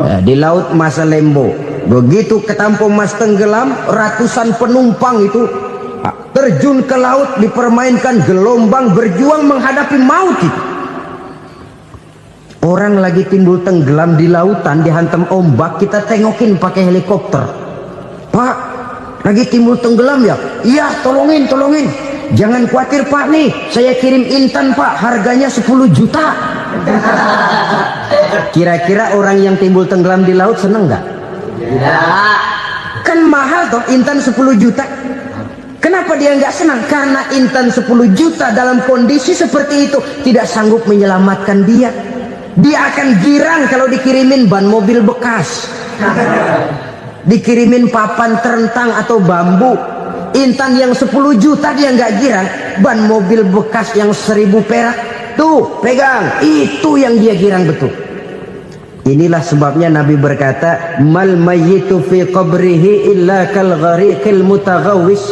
Ya, di laut Masalembo. Begitu ke tanpa emas tenggelam, ratusan penumpang itu terjun ke laut, dipermainkan gelombang, berjuang menghadapi maut itu. Orang lagi timbul tenggelam di lautan, dihantam ombak, kita tengokin pakai helikopter. Pak, lagi timbul tenggelam ya? Iya, tolongin. Jangan khawatir Pak, nih saya kirim Intan Pak, harganya 10 juta. Kira-kira orang yang timbul tenggelam di laut seneng nggak? Tidak. Kan mahal toh Intan 10 juta. Kenapa dia nggak senang? Karena Intan 10 juta dalam kondisi seperti itu tidak sanggup menyelamatkan dia. Dia akan girang kalau dikirimin ban mobil bekas, dikirimin papan terentang atau bambu. Intan yang 10 juta dia nggak girang. Ban mobil bekas yang 1000 perak, tuh pegang, itu yang dia girang betul. Inilah sebabnya Nabi berkata, mal mayyitu fi qabrihi illa kal ghariqil mutaghawwis.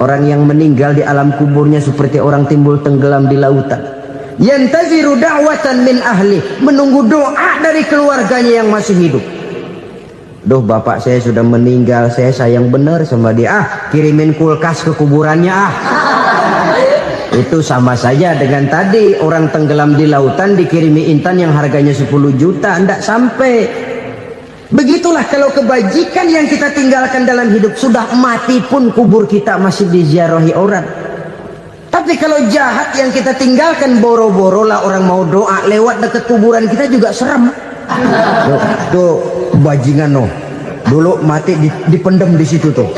Orang yang meninggal di alam kuburnya seperti orang timbul tenggelam di lautan. Yantaziru da'watan min ahli, menunggu doa dari keluarganya yang masih hidup. Duh, bapak saya sudah meninggal, saya sayang benar sama dia. Kirimin kulkas ke kuburannya Itu sama saja dengan tadi orang tenggelam di lautan dikirimi Intan yang harganya 10 juta, ndak sampai. Begitulah kalau kebajikan yang kita tinggalkan dalam hidup, sudah mati pun kubur kita masih diziarahi orang. Tapi kalau jahat yang kita tinggalkan, boro-boro lah orang mau doa lewat dekat kuburan kita juga serem. Tuh bajingan no, dulu mati dipendem di situ tuh.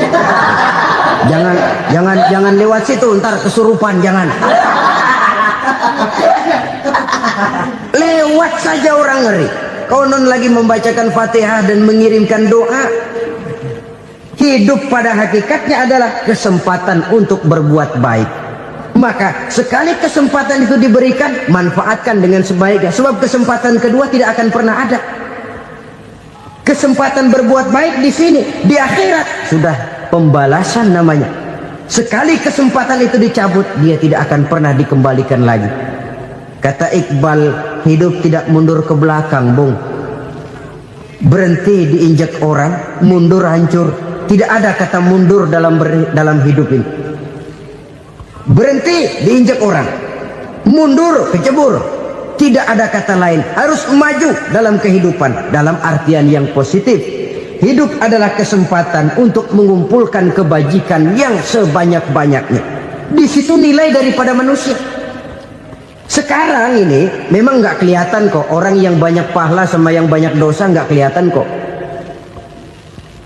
Jangan lewat situ, ntar kesurupan, jangan. Lewat saja orang ngeri. Konon lagi membacakan Fatihah dan mengirimkan doa. Hidup pada hakikatnya adalah kesempatan untuk berbuat baik. Maka sekali kesempatan itu diberikan, manfaatkan dengan sebaiknya. Sebab kesempatan kedua tidak akan pernah ada. Kesempatan berbuat baik di sini, di akhirat sudah pembalasan namanya. Sekali kesempatan itu dicabut, dia tidak akan pernah dikembalikan lagi. Kata Iqbal, hidup tidak mundur ke belakang, Bung. Berhenti diinjak orang, mundur hancur. Tidak ada kata mundur dalam hidup ini. Berhenti diinjak orang, mundur kecebur. Tidak ada kata lain, harus maju dalam kehidupan dalam artian yang positif. Hidup adalah kesempatan untuk mengumpulkan kebajikan yang sebanyak-banyaknya. Di situ nilai daripada manusia. Sekarang ini memang nggak kelihatan kok, orang yang banyak pahala sama yang banyak dosa nggak kelihatan kok.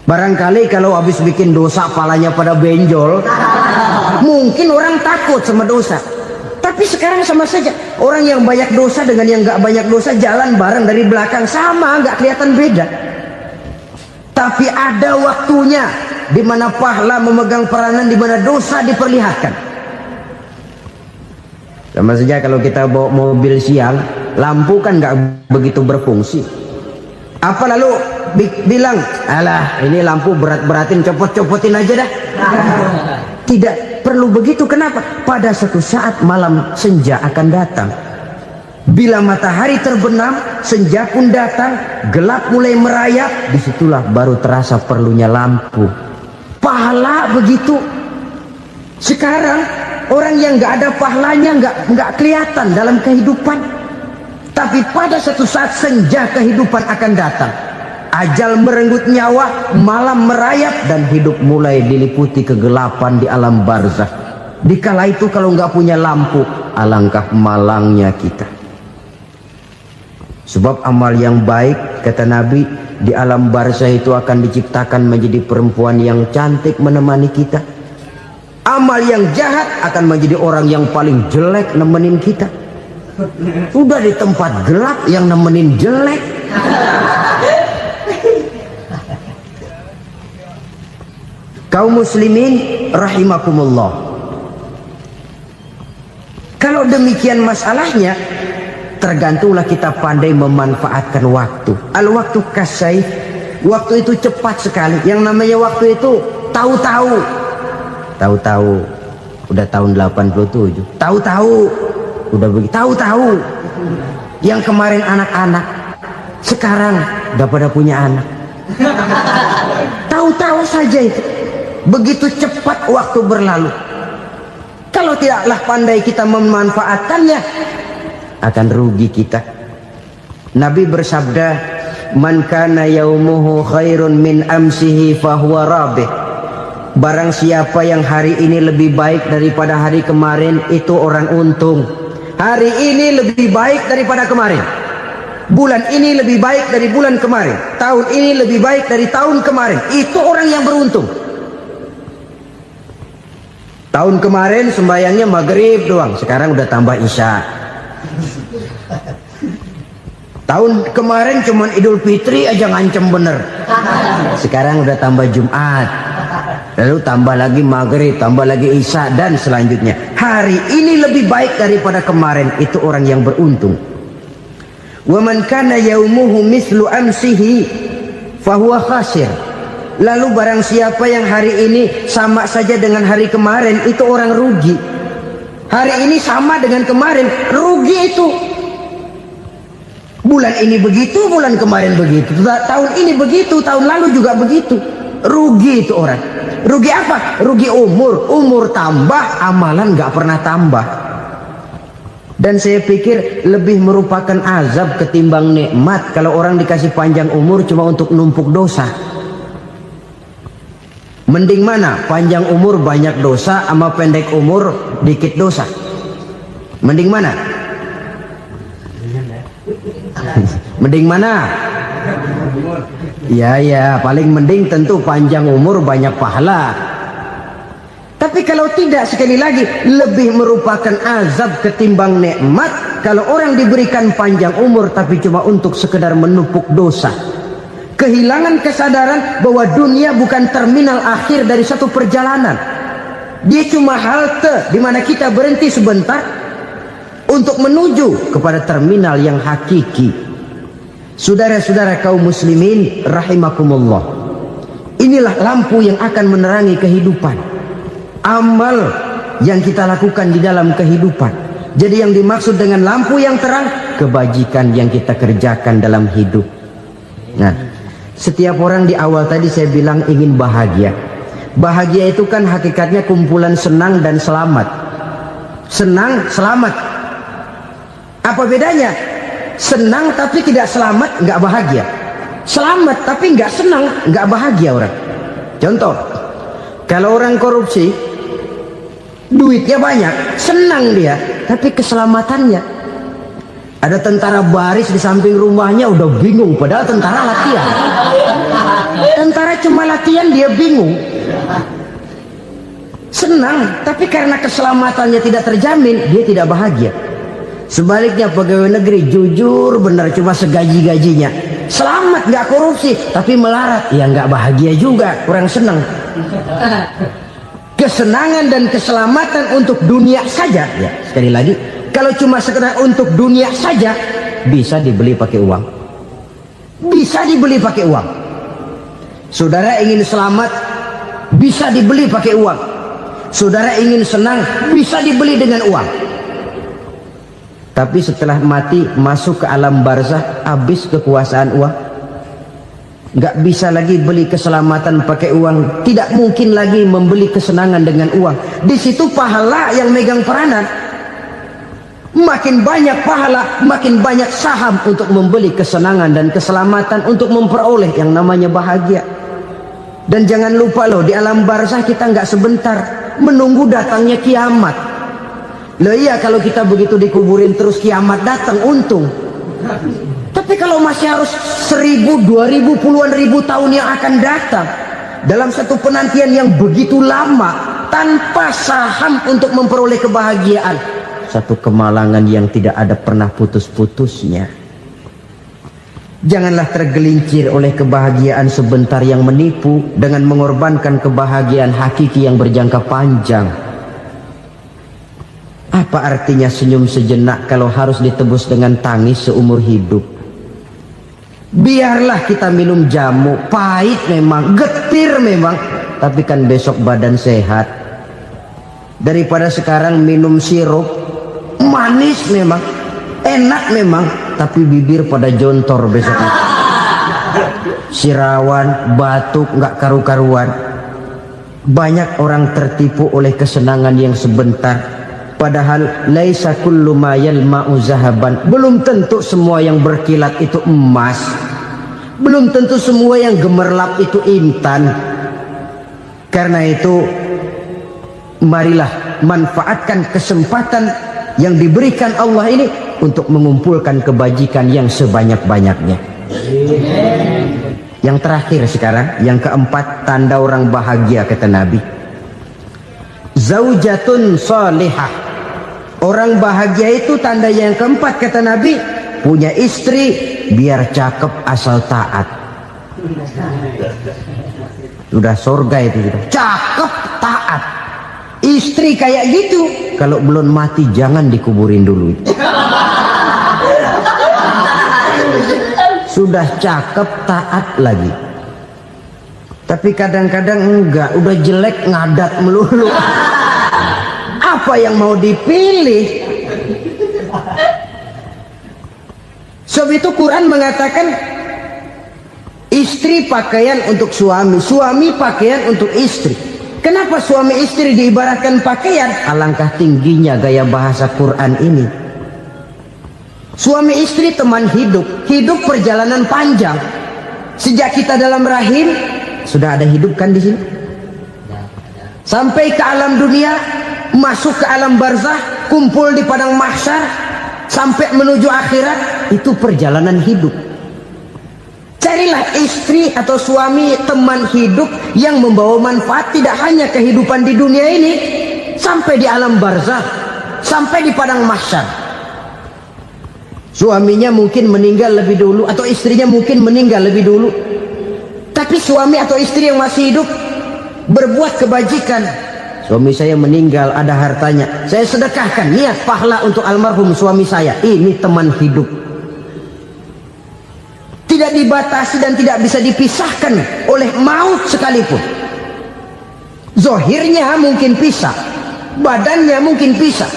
Barangkali kalau habis bikin dosa palanya pada benjol, mungkin orang takut sama dosa. Tapi sekarang sama saja, orang yang banyak dosa dengan yang nggak banyak dosa jalan bareng dari belakang, sama, nggak kelihatan beda. Tapi ada waktunya di mana pahala memegang peranan, di mana dosa diperlihatkan. Sama saja kalau kita bawa mobil siang, lampu kan nggak begitu berfungsi. Apa lalu bilang, alah ini lampu berat-beratin, copot-copotin aja dah. Tidak perlu begitu. Kenapa? Pada suatu saat malam senja akan datang. Bila matahari terbenam, senja pun datang, gelap mulai merayap, disitulah baru terasa perlunya lampu. Pahala begitu. Sekarang orang yang nggak ada pahalanya nggak kelihatan dalam kehidupan. Tapi pada suatu saat senja kehidupan akan datang. Ajal merenggut nyawa, malam merayap, dan hidup mulai diliputi kegelapan di alam barzakh. Dikala itu kalau nggak punya lampu, alangkah malangnya kita. Sebab amal yang baik, kata Nabi, di alam barzakh itu akan diciptakan menjadi perempuan yang cantik menemani kita. Amal yang jahat akan menjadi orang yang paling jelek nemenin kita. Udah di tempat gelap yang nemenin jelek. Kaum muslimin rahimakumullah. Kalau demikian masalahnya, tergantunglah kita pandai memanfaatkan waktu. Al-waktu kasayf, waktu itu cepat sekali. Yang namanya waktu itu tahu-tahu. Tahu-tahu udah tahun 87. Tahu-tahu udah begitu. Tahu-tahu yang kemarin anak-anak, sekarang udah pada punya anak. Tahu-tahu saja itu. Begitu cepat waktu berlalu. Kalau tidaklah pandai kita memanfaatkannya, akan rugi kita. Nabi bersabda, man kana yaumuhu khairun min amsihi fahuwa rabih. Barang siapa yang hari ini lebih baik daripada hari kemarin, itu orang untung. Hari ini lebih baik daripada kemarin, bulan ini lebih baik dari bulan kemarin, tahun ini lebih baik dari tahun kemarin, itu orang yang beruntung. Tahun kemarin sembahyangnya maghrib doang, sekarang udah tambah isya. Tahun kemarin cuman Idul Fitri aja ngancem bener, sekarang udah tambah Jumat, lalu tambah lagi maghrib, tambah lagi isya, dan selanjutnya. Hari ini lebih baik daripada kemarin, itu orang yang beruntung. Wa man kana yaumuhu mislu amsihi fahuwa khasir. Lalu barang siapa yang hari ini sama saja dengan hari kemarin, itu orang rugi. Hari ini sama dengan kemarin, rugi itu. Bulan ini begitu, bulan kemarin begitu, tahun ini begitu, tahun lalu juga begitu. Rugi itu orang. Rugi apa? Rugi umur. Umur tambah, amalan gak pernah tambah. Dan saya pikir lebih merupakan azab ketimbang nikmat kalau orang dikasih panjang umur cuma untuk numpuk dosa. Mending mana? Panjang umur banyak dosa sama pendek umur dikit dosa? Mending mana? Mending mana? Ya, paling mending tentu panjang umur banyak pahala. Tapi kalau tidak, sekali lagi, lebih merupakan azab ketimbang nikmat kalau orang diberikan panjang umur tapi cuma untuk sekedar menumpuk dosa. Kehilangan kesadaran bahwa dunia bukan terminal akhir dari satu perjalanan. Dia cuma halte di mana kita berhenti sebentar untuk menuju kepada terminal yang hakiki. Saudara-saudara kaum muslimin rahimakumullah, inilah lampu yang akan menerangi kehidupan, amal yang kita lakukan di dalam kehidupan. Jadi yang dimaksud dengan lampu yang terang, kebajikan yang kita kerjakan dalam hidup. Nah, setiap orang di awal tadi saya bilang ingin bahagia. Bahagia itu kan hakikatnya kumpulan senang dan selamat. Senang, selamat. Apa bedanya? Senang tapi tidak selamat, nggak bahagia. Selamat tapi nggak senang, nggak bahagia orang. Contoh, kalau orang korupsi, duitnya banyak, senang dia, tapi keselamatannya. Ada tentara baris di samping rumahnya udah bingung, padahal tentara latihan. Tentara cuma latihan, dia bingung. Senang, tapi karena keselamatannya tidak terjamin, dia tidak bahagia. Sebaliknya pegawai negeri jujur benar, cuma segaji-gajinya, selamat nggak korupsi tapi melarat, ya nggak bahagia juga, kurang senang. Kesenangan dan keselamatan untuk dunia saja, ya sekali lagi, kalau cuma sekedar untuk dunia saja, bisa dibeli pakai uang, bisa dibeli pakai uang. Saudara ingin selamat, bisa dibeli pakai uang. Saudara ingin senang, bisa dibeli dengan uang. Tapi setelah mati masuk ke alam barzah, habis kekuasaan uang. Nggak bisa lagi beli keselamatan pakai uang, tidak mungkin lagi membeli kesenangan dengan uang. Di situ pahala yang megang peranan. Makin banyak pahala, makin banyak saham untuk membeli kesenangan dan keselamatan, untuk memperoleh yang namanya bahagia. Dan jangan lupa loh, di alam barzah kita nggak sebentar, menunggu datangnya kiamat. Loh iya, kalau kita begitu dikuburin terus kiamat datang, untung. Tapi kalau masih harus 1000, 2000, puluhan ribu tahun yang akan datang, dalam satu penantian yang begitu lama, tanpa saham untuk memperoleh kebahagiaan, satu kemalangan yang tidak ada pernah putus-putusnya. Janganlah tergelincir oleh kebahagiaan sebentar yang menipu dengan mengorbankan kebahagiaan hakiki yang berjangka panjang. Apa artinya senyum sejenak kalau harus ditebus dengan tangis seumur hidup? Biarlah kita minum jamu, pahit memang, getir memang, tapi kan besok badan sehat. Daripada sekarang minum sirup, manis memang, enak memang, tapi bibir pada jontor besoknya. Sirawan, batuk, nggak karu-karuan. Banyak orang tertipu oleh kesenangan yang sebentar, padahal laisa kullu ma yalma'u zahaban. Belum tentu semua yang berkilat itu emas, belum tentu semua yang gemerlap itu intan. Karena itu marilah manfaatkan kesempatan yang diberikan Allah ini untuk mengumpulkan kebajikan yang sebanyak-banyaknya. Yang terakhir sekarang, yang keempat, tanda orang bahagia kata Nabi. Zaujatun salihah. Orang bahagia itu tanda yang keempat kata Nabi, punya istri biar cakep asal taat. Sudah surga itu sudah. Cakep taat. Istri kayak gitu, kalau belum mati jangan dikuburin dulu. Sudah cakep taat lagi, tapi kadang-kadang enggak, udah jelek ngadat melulu. Apa yang mau dipilih? Sebab itu Quran mengatakan istri pakaian untuk suami, suami pakaian untuk istri. Kenapa suami istri diibaratkan pakaian? Alangkah tingginya gaya bahasa Quran ini. Suami istri teman hidup, hidup perjalanan panjang. Sejak kita dalam rahim sudah ada hidup kan di sini. Sampai ke alam dunia, masuk ke alam barzah, kumpul di padang mahsyar, sampai menuju akhirat, itu perjalanan hidup. Carilah istri atau suami teman hidup yang membawa manfaat tidak hanya kehidupan di dunia ini, sampai di alam barzah, sampai di padang mahsyar. Suaminya mungkin meninggal lebih dulu, atau istrinya mungkin meninggal lebih dulu, tapi suami atau istri yang masih hidup berbuat kebajikan. Suami saya meninggal, ada hartanya, saya sedekahkan, niat pahala untuk almarhum suami saya. Ini teman hidup, tidak dibatasi dan tidak bisa dipisahkan oleh maut sekalipun. Zohirnya mungkin pisah, badannya mungkin pisah,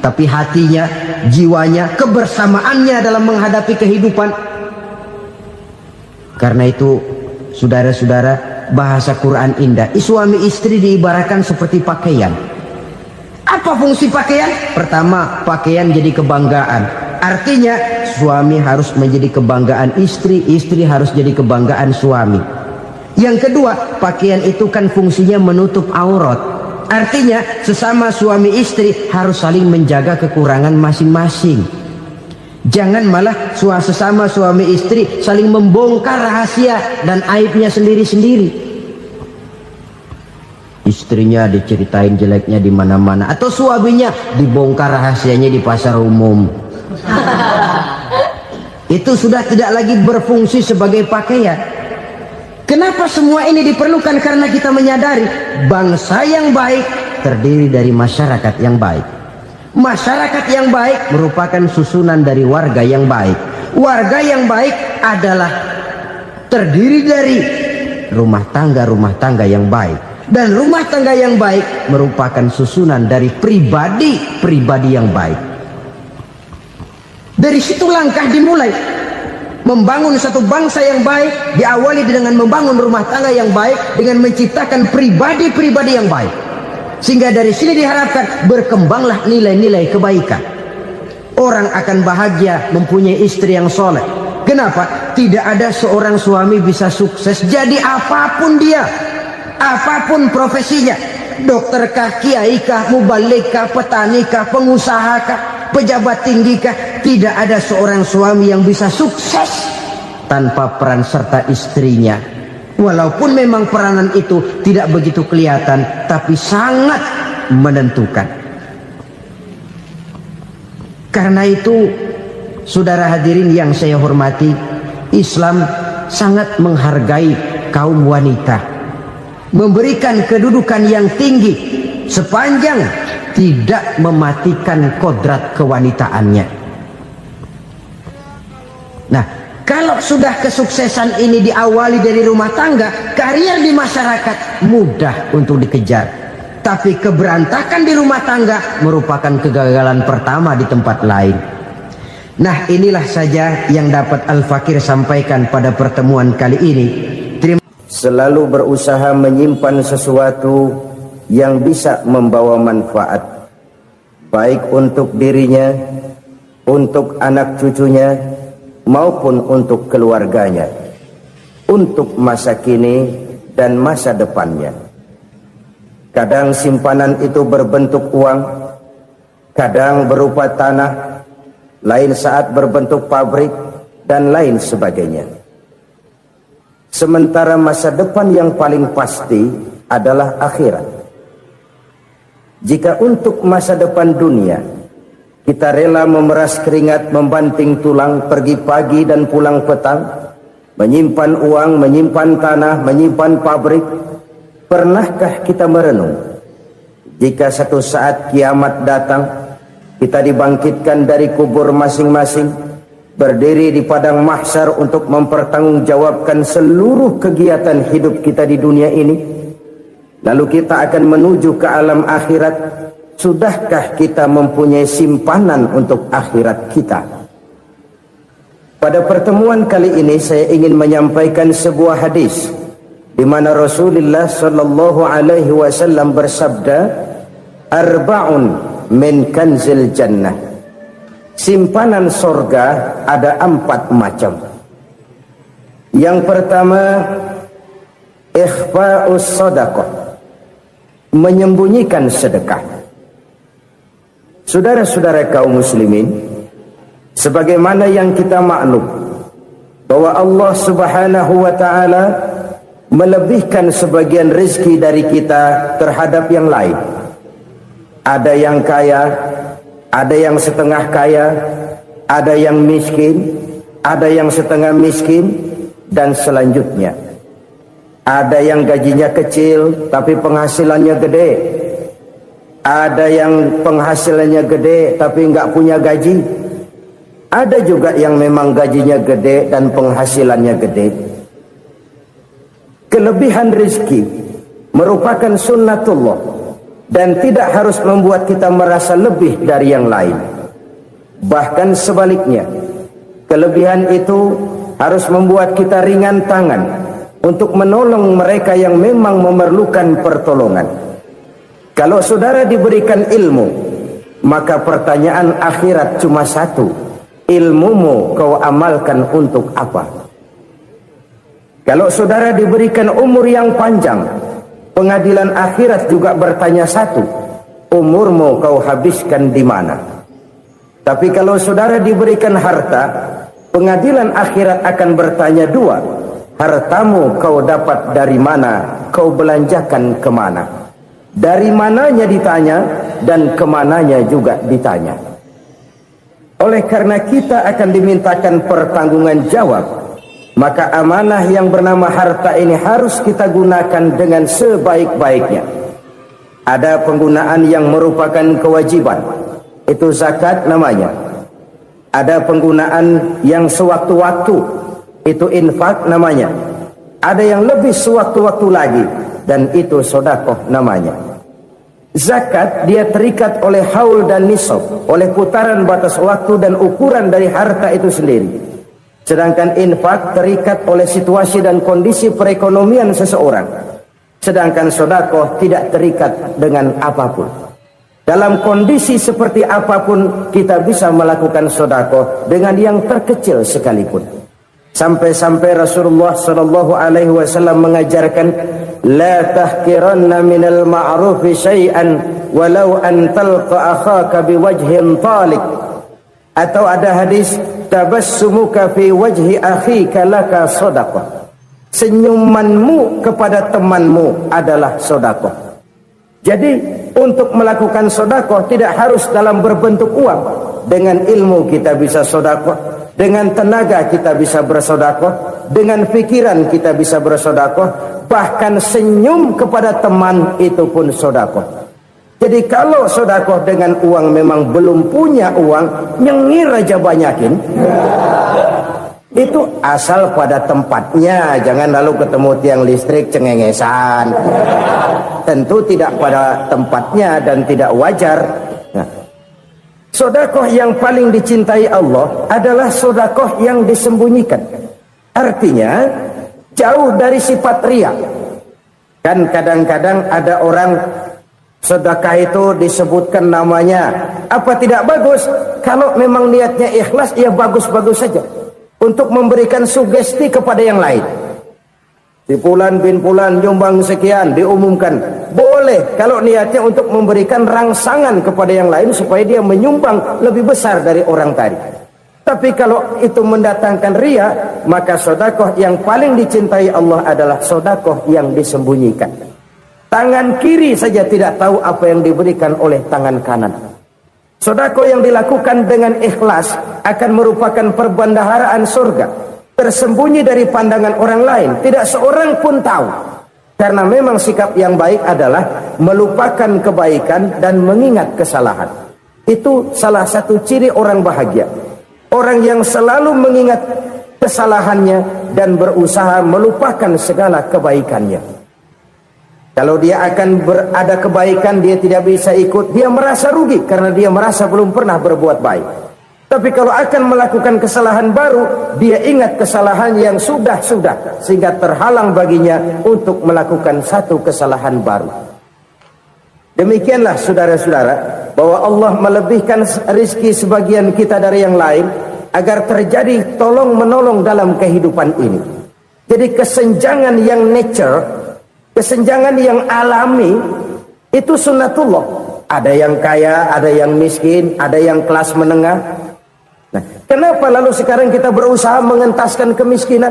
tapi hatinya, jiwanya, kebersamaannya dalam menghadapi kehidupan. Karena itu saudara-saudara, bahasa Quran indah. Suami istri diibaratkan seperti pakaian. Apa fungsi pakaian? Pertama, pakaian jadi kebanggaan. Artinya suami harus menjadi kebanggaan istri, istri harus jadi kebanggaan suami. Yang kedua, pakaian itu kan fungsinya menutup aurat. Artinya sesama suami istri harus saling menjaga kekurangan masing-masing. Jangan malah sesama suami istri saling membongkar rahasia dan aibnya sendiri-sendiri. Istrinya diceritain jeleknya di mana-mana, atau suaminya dibongkar rahasianya di pasar umum. Itu sudah tidak lagi berfungsi sebagai pakaian. Kenapa semua ini diperlukan? Karena kita menyadari bangsa yang baik terdiri dari masyarakat yang baik. Masyarakat yang baik merupakan susunan dari warga yang baik. Warga yang baik adalah terdiri dari rumah tangga yang baik. Dan rumah tangga yang baik merupakan susunan dari pribadi yang baik. Dari situ langkah dimulai. Membangun satu bangsa yang baik diawali dengan membangun rumah tangga yang baik, dengan menciptakan pribadi-pribadi yang baik. Sehingga dari sini diharapkan berkembanglah nilai-nilai kebaikan. Orang akan bahagia mempunyai istri yang soleh. Kenapa? Tidak ada seorang suami bisa sukses jadi apapun dia, apapun profesinya. Dokterkah, kiaikah, mubalikah, petanikah, pengusahakah, pejabat tinggikah, tidak ada seorang suami yang bisa sukses tanpa peran serta istrinya. Walaupun memang peranan itu tidak begitu kelihatan, tapi sangat menentukan. Karena itu, saudara hadirin yang saya hormati, Islam sangat menghargai kaum wanita, memberikan kedudukan yang tinggi sepanjang tidak mematikan kodrat kewanitaannya. Nah, kalau sudah kesuksesan ini diawali dari rumah tangga, karier di masyarakat mudah untuk dikejar. Tapi keberantakan di rumah tangga merupakan kegagalan pertama di tempat lain. Nah, inilah saja yang dapat Al-Fakir sampaikan pada pertemuan kali ini. Terima kasih. selalu berusaha menyimpan sesuatu yang bisa membawa manfaat, baik untuk dirinya, untuk anak cucunya, maupun untuk keluarganya, untuk masa kini dan masa depannya. Kadang simpanan itu berbentuk uang, kadang berupa tanah, lain saat berbentuk pabrik, dan lain sebagainya. Sementara masa depan yang paling pasti adalah akhirat. Jika untuk masa depan dunia kita rela memeras keringat, membanting tulang, pergi pagi dan pulang petang, menyimpan uang, menyimpan tanah, menyimpan pabrik, pernahkah kita merenung jika satu saat kiamat datang, kita dibangkitkan dari kubur masing-masing, berdiri di padang mahsyar untuk mempertanggungjawabkan seluruh kegiatan hidup kita di dunia ini, lalu kita akan menuju ke alam akhirat. Sudahkah kita mempunyai simpanan untuk akhirat kita? Pada pertemuan kali ini saya ingin menyampaikan sebuah hadis di mana Rasulullah sallallahu alaihi wasallam bersabda, "Arba'un min kanzil jannah." Simpanan sorga ada 4 macam. Yang pertama, ikhfa'us sadaqah, menyembunyikan sedekah. Saudara-saudara kaum muslimin, sebagaimana yang kita maklum bahwa Allah Subhanahu wa taala melebihkan sebagian rezeki dari kita terhadap yang lain. Ada yang kaya, ada yang setengah kaya, ada yang miskin, ada yang setengah miskin, dan selanjutnya. Ada yang gajinya kecil tapi penghasilannya gede. Ada yang penghasilannya gede tapi nggak punya gaji. Ada juga yang memang gajinya gede dan penghasilannya gede. Kelebihan rezeki merupakan sunnatullah dan tidak harus membuat kita merasa lebih dari yang lain. Bahkan sebaliknya, kelebihan itu harus membuat kita ringan tangan untuk menolong mereka yang memang memerlukan pertolongan. Kalau saudara diberikan ilmu, maka pertanyaan akhirat cuma satu: ilmumu kau amalkan untuk apa? Kalau saudara diberikan umur yang panjang, pengadilan akhirat juga bertanya satu: umurmu kau habiskan di mana? Tapi kalau saudara diberikan harta, pengadilan akhirat akan bertanya 2: hartamu kau dapat dari mana? Kau belanjakan kemana? Dari mananya ditanya dan kemananya juga ditanya. Oleh karena kita akan dimintakan pertanggungan jawab, maka amanah yang bernama harta ini harus kita gunakan dengan sebaik-baiknya. Ada penggunaan yang merupakan kewajiban, itu zakat namanya. Ada penggunaan yang sewaktu-waktu, itu infak namanya. Ada yang lebih sewaktu-waktu lagi, dan itu sedekah namanya. Zakat dia terikat oleh haul dan nisab, oleh putaran batas waktu dan ukuran dari harta itu sendiri. Sedangkan infak terikat oleh situasi dan kondisi perekonomian seseorang. Sedangkan sedekah tidak terikat dengan apapun. Dalam kondisi seperti apapun kita bisa melakukan sedekah dengan yang terkecil sekalipun. Sampai-sampai Rasulullah sallallahu alaihi wasallam mengajarkan, la tahkiranna minal ma'rufi syai'an walau an talqa akhaka biwajhin talik. Atau ada hadis, tabassumuka fi wajhi akhika laka shadaqah. Senyumanmu kepada temanmu adalah sedekah. Jadi untuk melakukan sedekah tidak harus dalam berbentuk uang. Dengan ilmu kita bisa sedekah, dengan tenaga kita bisa bersedekah, dengan pikiran kita bisa bersedekah, bahkan senyum kepada teman itu pun sedekah. Jadi kalau sedekah dengan uang memang belum punya uang, nyengir aja banyakin. Itu asal pada tempatnya, jangan lalu ketemu tiang listrik cengengesan. Tentu tidak pada tempatnya dan tidak wajar. Nah, sedekah yang paling dicintai Allah adalah sedekah yang disembunyikan. Artinya, jauh dari sifat riya. Kan kadang-kadang ada orang sedekah itu disebutkan namanya, apa tidak bagus? Kalau memang niatnya ikhlas, ya bagus-bagus saja. Untuk memberikan sugesti kepada yang lain. Si Fulan bin Fulan nyumbang sekian, diumumkan. Boleh kalau niatnya untuk memberikan rangsangan kepada yang lain supaya dia menyumbang lebih besar dari orang tadi. Tapi kalau itu mendatangkan riya, maka sedekah yang paling dicintai Allah adalah sedekah yang disembunyikan. Tangan kiri saja tidak tahu apa yang diberikan oleh tangan kanan. Sedekah yang dilakukan dengan ikhlas akan merupakan perbendaharaan surga, tersembunyi dari pandangan orang lain, tidak seorang pun tahu. Karena memang sikap yang baik adalah melupakan kebaikan dan mengingat kesalahan. Itu salah satu ciri orang bahagia. Orang yang selalu mengingat kesalahannya dan berusaha melupakan segala kebaikannya. Kalau dia akan berada kebaikan, dia tidak bisa ikut, dia merasa rugi karena dia merasa belum pernah berbuat baik. Tapi kalau akan melakukan kesalahan baru, dia ingat kesalahan yang sudah-sudah, sehingga terhalang baginya untuk melakukan satu kesalahan baru. Demikianlah saudara-saudara, bahwa Allah melebihkan rizki sebagian kita dari yang lain, agar terjadi tolong-menolong dalam kehidupan ini. Jadi kesenjangan yang nature, kesenjangan yang alami, itu sunnatullah. Ada yang kaya, ada yang miskin, ada yang kelas menengah. Nah, kenapa lalu sekarang kita berusaha mengentaskan kemiskinan?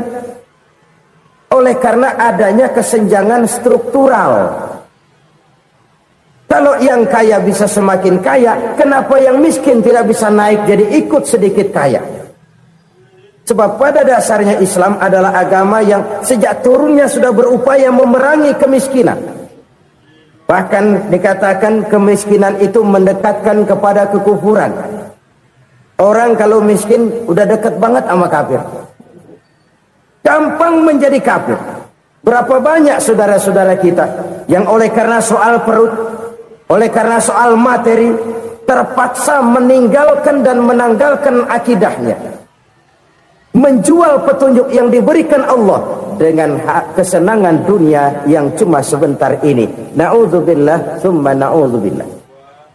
Oleh karena adanya kesenjangan struktural. Kalau yang kaya bisa semakin kaya, kenapa yang miskin tidak bisa naik jadi ikut sedikit kaya? Sebab pada dasarnya Islam adalah agama yang sejak turunnya sudah berupaya memerangi kemiskinan. Bahkan dikatakan kemiskinan itu mendekatkan kepada kekufuran. Orang kalau miskin udah dekat banget sama kafir. Gampang menjadi kafir. Berapa banyak saudara-saudara kita yang oleh karena soal perut, oleh karena soal materi, terpaksa meninggalkan dan menanggalkan akidahnya. Menjual petunjuk yang diberikan Allah dengan kesenangan dunia yang cuma sebentar ini. Na'udzubillah, summa na'udzubillah.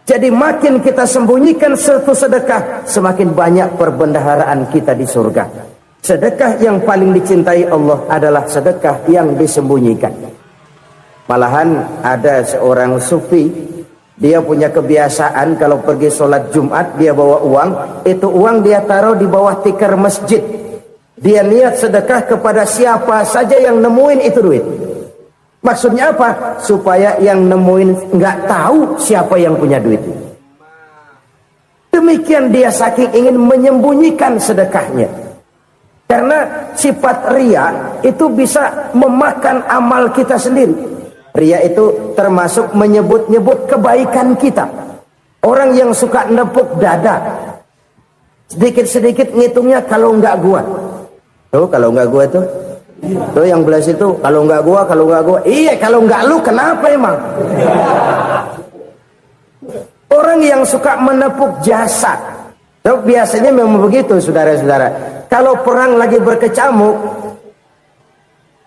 Jadi makin kita sembunyikan satu sedekah, semakin banyak perbendaharaan kita di surga. Sedekah yang paling dicintai Allah adalah sedekah yang disembunyikan. Malahan ada seorang sufi, dia punya kebiasaan kalau pergi sholat Jumat dia bawa uang, itu uang dia taruh di bawah tikar masjid. Dia niat sedekah kepada siapa saja yang nemuin itu duit. Maksudnya apa? Supaya yang nemuin nggak tahu siapa yang punya duit. Demikian dia saking ingin menyembunyikan sedekahnya. Karena sifat riya itu bisa memakan amal kita sendiri. Riya itu termasuk menyebut-nyebut kebaikan kita. Orang yang suka nepuk dada, sedikit-sedikit ngitungnya kalau nggak gua. Tuh kalau nggak gua tuh. Tuh yang belas itu kalau nggak gua. Iya kalau nggak lu kenapa emang? Orang yang suka menepuk jasad. Tuh biasanya memang begitu saudara-saudara. Kalau perang lagi berkecamuk,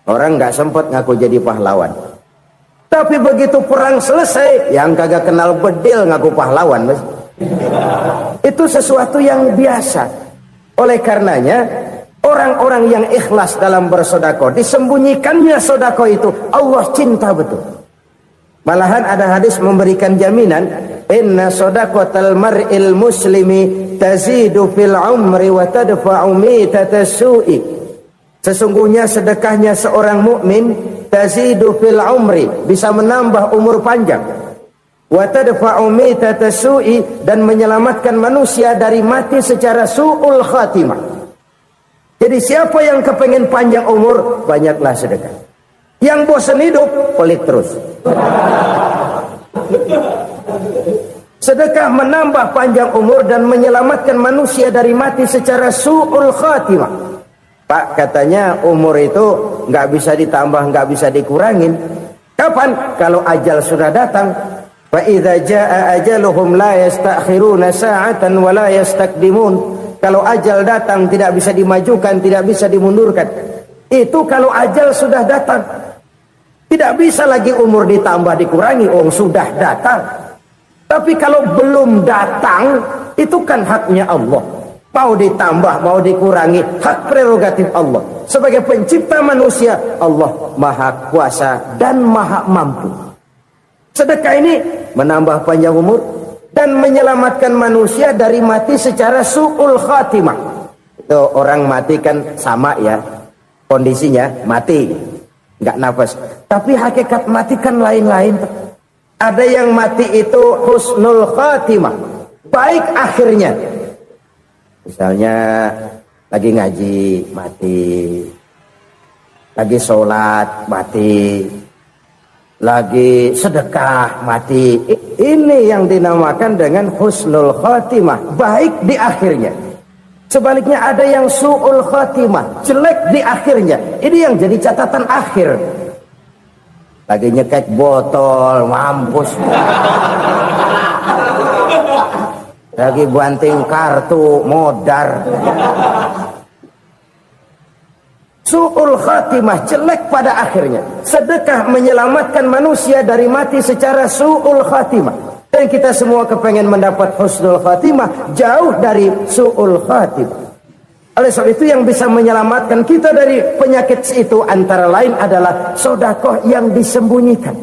orang nggak sempat ngaku jadi pahlawan. Tapi begitu perang selesai, yang kagak kenal bedil ngaku pahlawan, mas. Itu sesuatu yang biasa. Oleh karenanya, orang-orang yang ikhlas dalam bersedekah, disembunyikannya sedekah itu, Allah cinta betul. Malahan ada hadis memberikan jaminan, inna sadaqatal mar'il muslimi tazidu fil umri wa tadfa'u mitatas su'i. Sesungguhnya sedekahnya seorang mukmin tazidu fil umri, bisa menambah umur panjang. Wa tadfa'u mitatas su'i, dan menyelamatkan manusia dari mati secara su'ul khatimah. Jadi siapa yang kepengen panjang umur, banyaklah sedekah. Yang bosan hidup, pelit terus. Sedekah menambah panjang umur dan menyelamatkan manusia dari mati secara su'ul khatimah. Pak, katanya umur itu nggak bisa ditambah, nggak bisa dikurangin. Kapan? Kalau ajal sudah datang. Fa idza jaa ajaluhum la yastakhiruna sa'atan wa la yastakdimun. Kalau ajal datang tidak bisa dimajukan, tidak bisa dimundurkan. Itu kalau ajal sudah datang. Tidak bisa lagi umur ditambah dikurangi, sudah datang. Tapi kalau belum datang, itu kan haknya Allah. Mau ditambah, mau dikurangi, hak prerogatif Allah. Sebagai pencipta manusia, Allah maha kuasa dan maha mampu. Sedekah ini menambah panjang umur dan menyelamatkan manusia dari mati secara su'ul khatimah. Itu orang mati kan sama ya, kondisinya mati, nggak nafas. Tapi hakikat mati kan lain-lain. Ada yang mati itu husnul khatimah, baik akhirnya. Misalnya lagi ngaji mati, lagi sholat mati, lagi sedekah mati. Ini yang dinamakan dengan husnul khatimah, baik di akhirnya. Sebaliknya ada yang su'ul khatimah, jelek di akhirnya. Ini yang jadi catatan akhir. Lagi nyekek botol, mampus. Lagi banting kartu, modar. Su'ul khatimah, jelek pada akhirnya. Sedekah menyelamatkan manusia dari mati secara su'ul khatimah. Dan kita semua kepengen mendapat husnul khatimah, jauh dari su'ul khatimah. Oleh sebab itu yang bisa menyelamatkan kita dari penyakit itu antara lain adalah sedekah yang disembunyikan,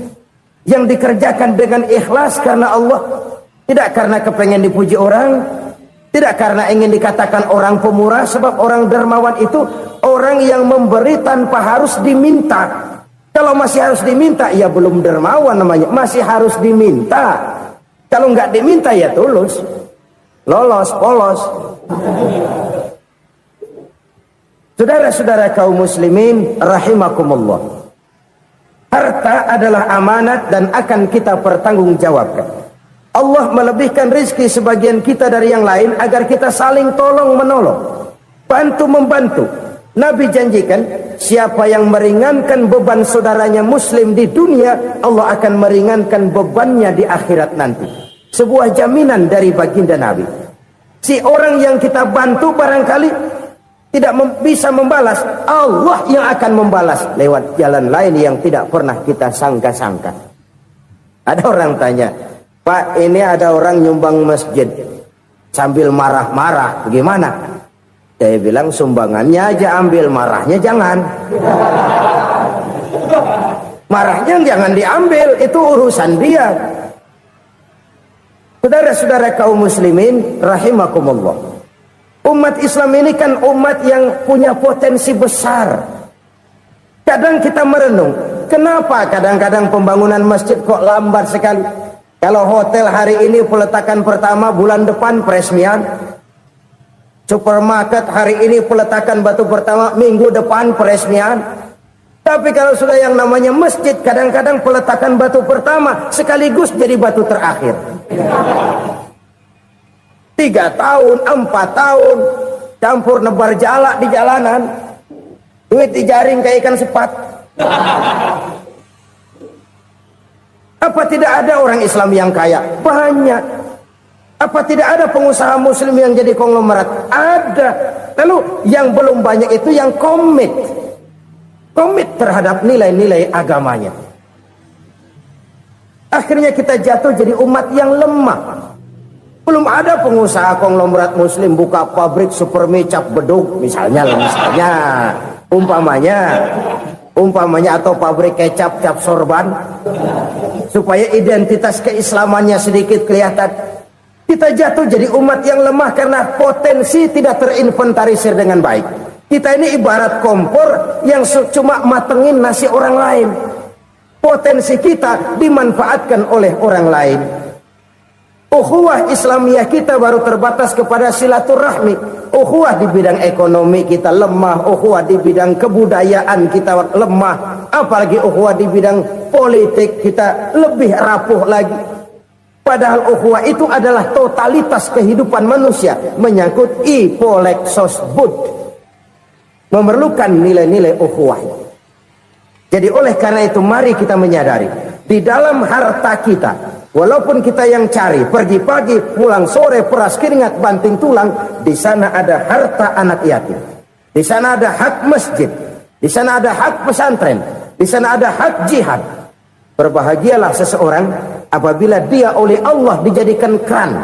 yang dikerjakan dengan ikhlas karena Allah. Tidak karena kepengen dipuji orang, tidak karena ingin dikatakan orang pemurah, sebab orang dermawan itu orang yang memberi tanpa harus diminta. Kalau masih harus diminta, ya belum dermawan namanya, masih harus diminta. Kalau nggak diminta ya tulus, lolos, polos. Saudara-saudara kaum muslimin rahimakumullah. Harta adalah amanat dan akan kita pertanggungjawabkan. Allah melebihkan rizki sebagian kita dari yang lain agar kita saling tolong menolong, bantu membantu. Nabi janjikan siapa yang meringankan beban saudaranya muslim di dunia, Allah akan meringankan bebannya di akhirat nanti. Sebuah jaminan dari baginda Nabi. Si orang yang kita bantu barangkali tidak bisa membalas, Allah yang akan membalas lewat jalan lain yang tidak pernah kita sangka-sangka. Ada orang tanya, Pak, ini ada orang nyumbang masjid sambil marah-marah, bagaimana? Saya bilang sumbangannya aja ambil, marahnya jangan. Marahnya jangan diambil, itu urusan dia. Saudara-saudara kaum muslimin rahimakumullah. Umat Islam ini kan umat yang punya potensi besar. Kadang kita merenung, kenapa kadang-kadang pembangunan masjid kok lambat sekali? Kalau hotel hari ini peletakan pertama, bulan depan peresmian. Supermarket hari ini peletakan batu pertama, minggu depan peresmian. Tapi kalau sudah yang namanya masjid, kadang-kadang peletakan batu pertama sekaligus jadi batu terakhir. 3 tahun, 4 tahun, campur nebar jalak di jalanan, duit dijaring kayak ikan sepat. Apa tidak ada orang Islam yang kaya? Banyak. Apa tidak ada pengusaha muslim yang jadi konglomerat? Ada. Lalu yang belum banyak itu yang komit terhadap nilai-nilai agamanya. Akhirnya kita jatuh jadi umat yang lemah. Belum ada pengusaha konglomerat muslim buka pabrik supermi cap bedug misalnya umpamanya atau pabrik kecap cap sorban supaya identitas keislamannya sedikit kelihatan. Kita jatuh jadi umat yang lemah karena potensi tidak terinventarisir dengan baik. Kita ini ibarat kompor yang cuma matengin nasi orang lain. Potensi kita dimanfaatkan oleh orang lain. Ukhuwah Islamiyah kita baru terbatas kepada silaturahmi. Ukhuwah di bidang ekonomi kita lemah, ukhuwah di bidang kebudayaan kita lemah, apalagi ukhuwah di bidang politik kita lebih rapuh lagi. Padahal ukhuwah itu adalah totalitas kehidupan manusia, menyangkut ipolexos bud, memerlukan nilai-nilai ukhuwah. Jadi oleh karena itu mari kita menyadari di dalam harta kita, walaupun kita yang cari pergi pagi pulang sore peras keringat banting tulang, di sana ada harta anak yatim, di sana ada hak masjid, Di sana ada hak pesantren, di sana ada hak jihad. Berbahagialah seseorang apabila dia oleh Allah dijadikan keran.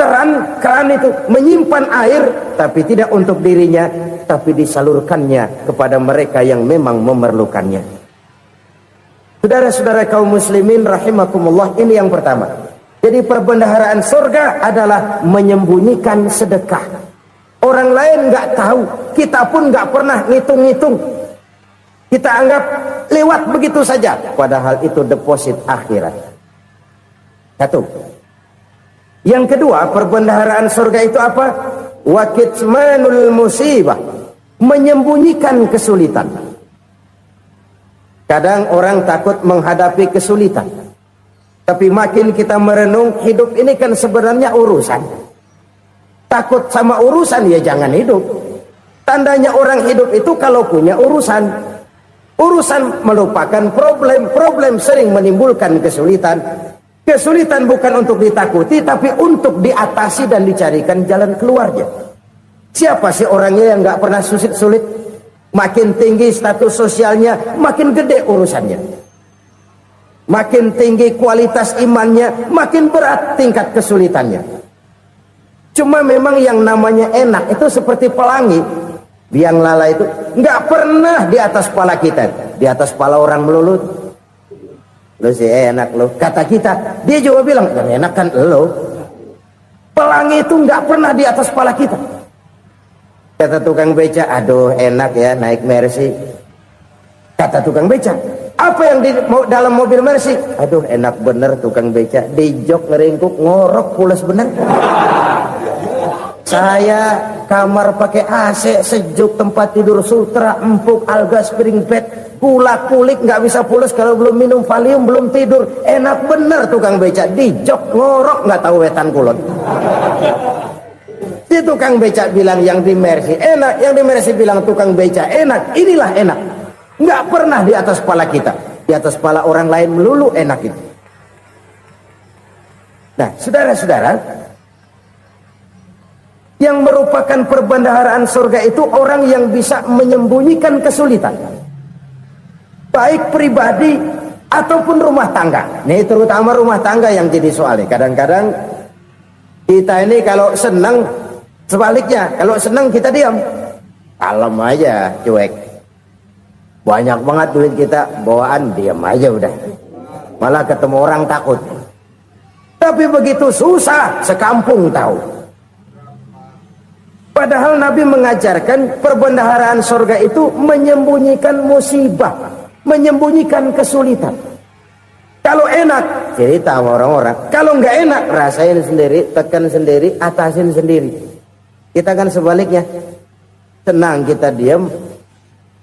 Keran itu menyimpan air, tapi tidak untuk dirinya, tapi disalurkannya kepada mereka yang memang memerlukannya. Saudara-saudara kaum muslimin rahimakumullah, ini yang pertama. Jadi perbendaharaan surga adalah menyembunyikan sedekah. Orang lain nggak tahu, kita pun nggak pernah ngitung-ngitung. Kita anggap lewat begitu saja, padahal itu deposit akhirat. Satu. Yang kedua, perbendaharaan surga itu apa? Wa kitmanul musibah, menyembunyikan kesulitan. Kadang orang takut menghadapi kesulitan, tapi makin kita merenung, hidup ini kan sebenarnya urusan. Takut sama urusan, ya jangan hidup. Tandanya orang hidup itu kalau punya urusan. Urusan melupakan problem sering menimbulkan kesulitan. Kesulitan bukan untuk ditakuti, tapi untuk diatasi dan dicarikan jalan keluarnya. Siapa sih orangnya yang nggak pernah sulit? Makin tinggi status sosialnya, makin gede urusannya. Makin tinggi kualitas imannya, makin berat tingkat kesulitannya. Cuma memang yang namanya enak itu seperti pelangi. Biang lala itu nggak pernah di atas kepala kita, di atas kepala orang melulu. Lu sih enak lu, kata kita. Dia juga bilang yang enak kan lu. Pelangi itu nggak pernah di atas kepala kita. Kata tukang beca, aduh enak ya naik Mercy. Kata tukang beca, apa yang di dalam mobil Mercy? Aduh enak bener tukang beca, di jok ngeringkuk ngorok pulas bener. Saya kamar pakai AC, sejuk, tempat tidur sutra, empuk, alga, spring bed, kulak kulik, nggak bisa pulas kalau belum minum Valium, belum tidur. Enak bener tukang beca, di jok ngorok nggak tahu wetan kulon. Si tukang beca bilang yang di Mercy enak, yang di Mercy bilang tukang beca enak. Inilah enak, nggak pernah di atas kepala kita, di atas kepala orang lain melulu enak itu. Nah, saudara-saudara, yang merupakan perbendaharaan surga itu orang yang bisa menyembunyikan kesulitan, baik pribadi ataupun rumah tangga. Ini terutama rumah tangga yang jadi soalnya. Kadang-kadang kita ini kalau senang, sebaliknya kalau senang kita diam, kalem aja, cuek. Banyak banget duit kita bawaan, diam aja udah. Malah ketemu orang takut. Tapi begitu susah, sekampung tahu. Padahal Nabi mengajarkan perbendaharaan surga itu menyembunyikan musibah, menyembunyikan kesulitan. Kalau enak, cerita sama orang-orang. Kalau nggak enak, rasain sendiri, tekan sendiri, atasin sendiri. Kita kan sebaliknya, tenang kita diam,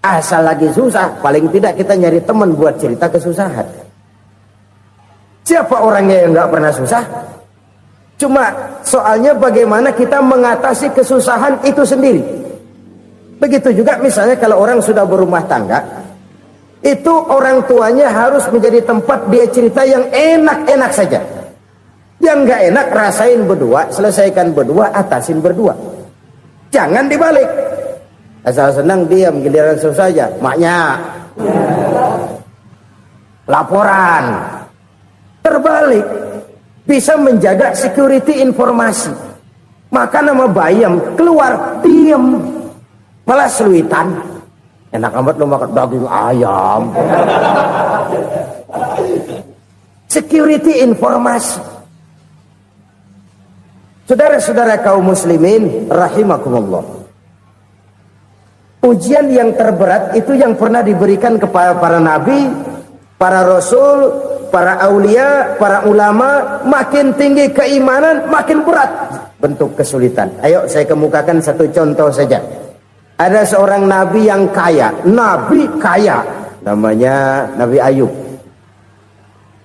asal lagi susah, paling tidak kita nyari teman buat cerita kesusahan. Siapa orangnya yang nggak pernah susah? Cuma soalnya bagaimana kita mengatasi kesusahan itu sendiri. Begitu juga misalnya kalau orang sudah berumah tangga, itu orang tuanya harus menjadi tempat dia cerita yang enak-enak saja. Yang nggak enak rasain berdua, selesaikan berdua, atasin berdua. Jangan dibalik. Asal senang diam, giliran susah saja. Maknya laporan. Terbalik. Bisa menjaga security informasi. Maka nama bayam keluar diam, malah seluitan. Enak amat lo makan daging ayam. Security informasi. Saudara-saudara kaum muslimin rahimakumullah. Ujian yang terberat itu yang pernah diberikan kepada para nabi, para rasul, para aulia, para ulama. Makin tinggi keimanan, makin berat bentuk kesulitan. Ayo saya kemukakan satu contoh saja. Ada seorang nabi yang kaya, nabi kaya, namanya Nabi Ayub.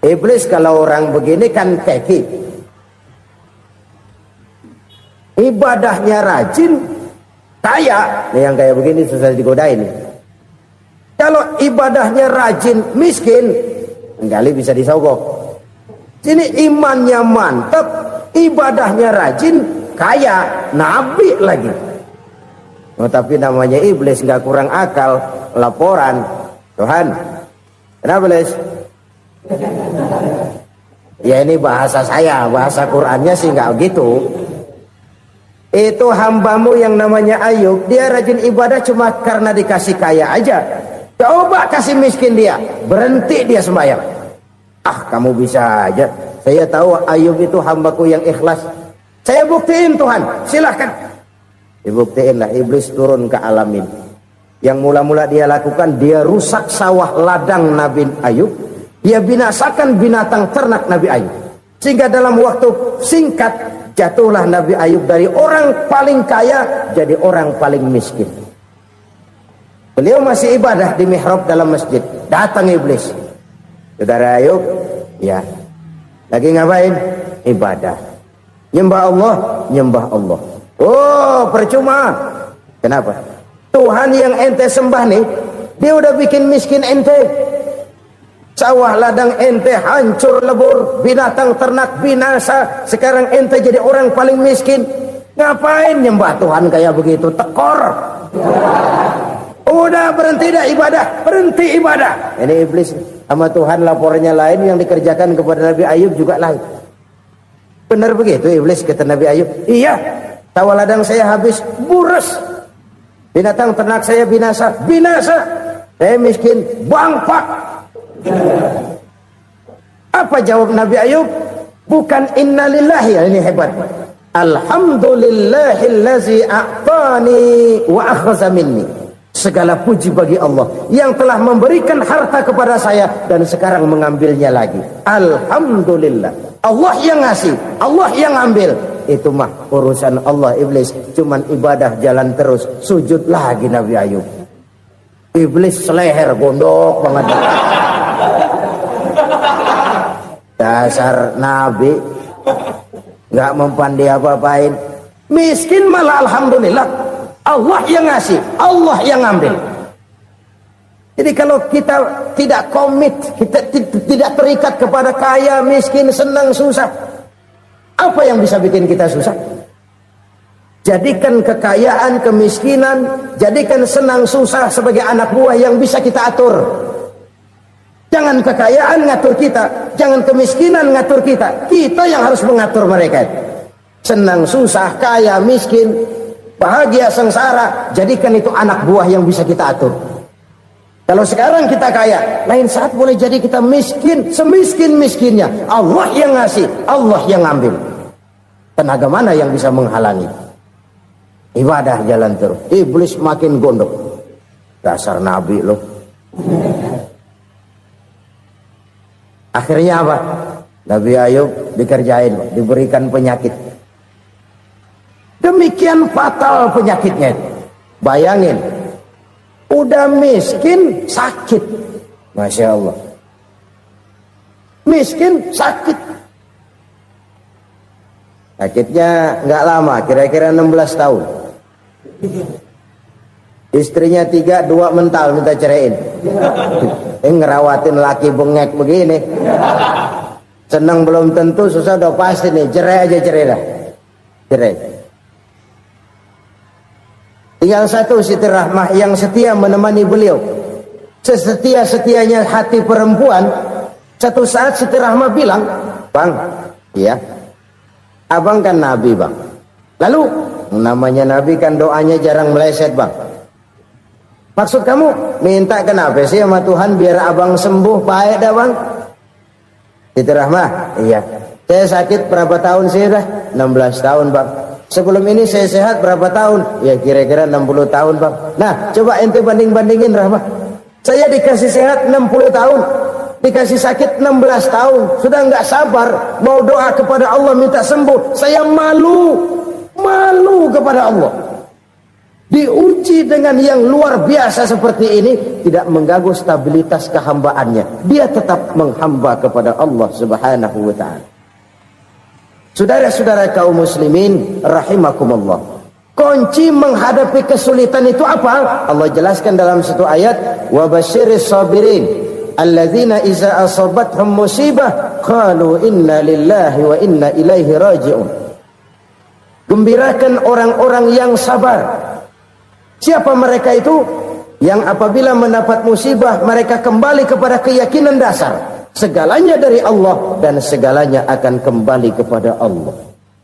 Iblis kalau orang begini kan keki, ibadahnya rajin, kaya. Nih yang kayak begini susah digodain. Kalau ibadahnya rajin, miskin, kali bisa disogok. Sini imannya mantap, ibadahnya rajin, kaya, nabi lagi. Oh, tapi namanya iblis nggak kurang akal. laporan, Tuhan, kenapa Les? Ya ini bahasa saya, bahasa Qur'annya sih nggak gitu. Itu hambamu yang namanya Ayub, dia rajin ibadah cuma karena dikasih kaya aja. Coba kasih miskin dia, berhenti dia sembahyang. Ah, kamu bisa aja. Saya tahu Ayub itu hambaku yang ikhlas. Saya buktiin Tuhan, silahkan. Dibuktiin lah, iblis turun ke alam ini. Yang mula-mula dia lakukan, dia rusak sawah ladang Nabi Ayub. Dia binasakan binatang ternak Nabi Ayub. Sehingga dalam waktu singkat, jatuhlah Nabi Ayub dari orang paling kaya jadi orang paling miskin. Beliau masih ibadah di mihrab dalam masjid. Datang iblis. Saudara Ayub, ya, lagi ngapain? Ibadah. Nyembah Allah, nyembah Allah. Oh, percuma. Kenapa? Tuhan yang ente sembah nih, dia udah bikin miskin ente. Sawah ladang ente hancur lebur, binatang ternak binasa. Sekarang ente jadi orang paling miskin. Ngapain nyembah Tuhan kayak begitu? Tekor. Udah berhenti dah ibadah, berhenti ibadah. Ini iblis sama Tuhan laporannya lain, yang dikerjakan kepada Nabi Ayub juga lain. Benar begitu iblis kata Nabi Ayub? Iya, sawah ladang saya habis, buras. Binatang ternak saya binasa, binasa. Saya miskin, bangpak. Apa jawab Nabi Ayub? Bukan innalillahi, ini hebat. Alhamdulillahillazi a'tani wa akhza minni. Segala puji bagi Allah yang telah memberikan harta kepada saya dan sekarang mengambilnya lagi. Alhamdulillah. Allah yang ngasih, Allah yang ambil. Itu mah urusan Allah. Iblis cuman ibadah jalan terus, sujud lagi Nabi Ayub. Iblis seleher gondok banget. Dasar Nabi nggak mempan dia apa-apain. Miskin malah alhamdulillah. Allah yang ngasih, Allah yang ngambil. Jadi kalau kita tidak komit, kita tidak terikat kepada kaya, miskin, senang, susah, apa yang bisa bikin kita susah? Jadikan kekayaan, kemiskinan, jadikan senang, susah sebagai anak buah yang bisa kita atur. Jangan kekayaan ngatur kita, jangan kemiskinan ngatur kita. Kita yang harus mengatur mereka. Senang, susah, kaya, miskin, bahagia, sengsara, jadikan itu anak buah yang bisa kita atur. Kalau sekarang kita kaya, lain saat boleh jadi kita miskin, semiskin-miskinnya. Allah yang ngasih, Allah yang ngambil. Tenaga mana yang bisa menghalangi? Ibadah jalan terus. Iblis makin gondok. Dasar Nabi loh. Akhirnya apa? Nabi Ayub dikerjain, diberikan penyakit. Demikian fatal penyakitnya. Bayangin, udah miskin sakit. Masya Allah. Miskin sakit. Sakitnya nggak lama, kira-kira 16 tahun. Istrinya 3, 2 mental minta ceraiin. Ngerawatin laki bengek begini. Senang belum tentu, susah udah pasti nih. Cerai aja, cerai dah. Cerai. Tinggal satu Siti Rahmah yang setia menemani beliau. Sesetia-setianya hati perempuan. Satu saat Siti Rahmah bilang, "Bang, iya, abang kan Nabi bang. Lalu namanya Nabi kan doanya jarang meleset bang. Maksud kamu minta kenapa sih sama Tuhan biar abang sembuh baik dah bang?" Siti Rahmah, iya. Saya sakit berapa tahun sih dah? 16 tahun bang. Sebelum ini saya sehat berapa tahun? Ya kira-kira 60 tahun bang. Nah coba ente banding-bandingin Rahmah. Saya dikasih sehat 60 tahun, dikasih sakit 16 tahun. Sudah nggak sabar mau doa kepada Allah minta sembuh. Saya malu kepada Allah. Diuji dengan yang luar biasa seperti ini, tidak mengganggu stabilitas kehambaannya. Dia tetap menghamba kepada Allah Subhanahu wa ta'ala. Saudara-saudara kaum muslimin rahimakumullah. Kunci menghadapi kesulitan itu apa? Allah jelaskan dalam satu ayat, wa basyiris sabirin alladzina iza asabathum musibah qalu inna lillahi wa inna ilaihi raji'un. Gembirakan orang-orang yang sabar. Siapa mereka itu? yang apabila mendapat musibah mereka kembali kepada keyakinan dasar segalanya dari Allah dan segalanya akan kembali kepada Allah.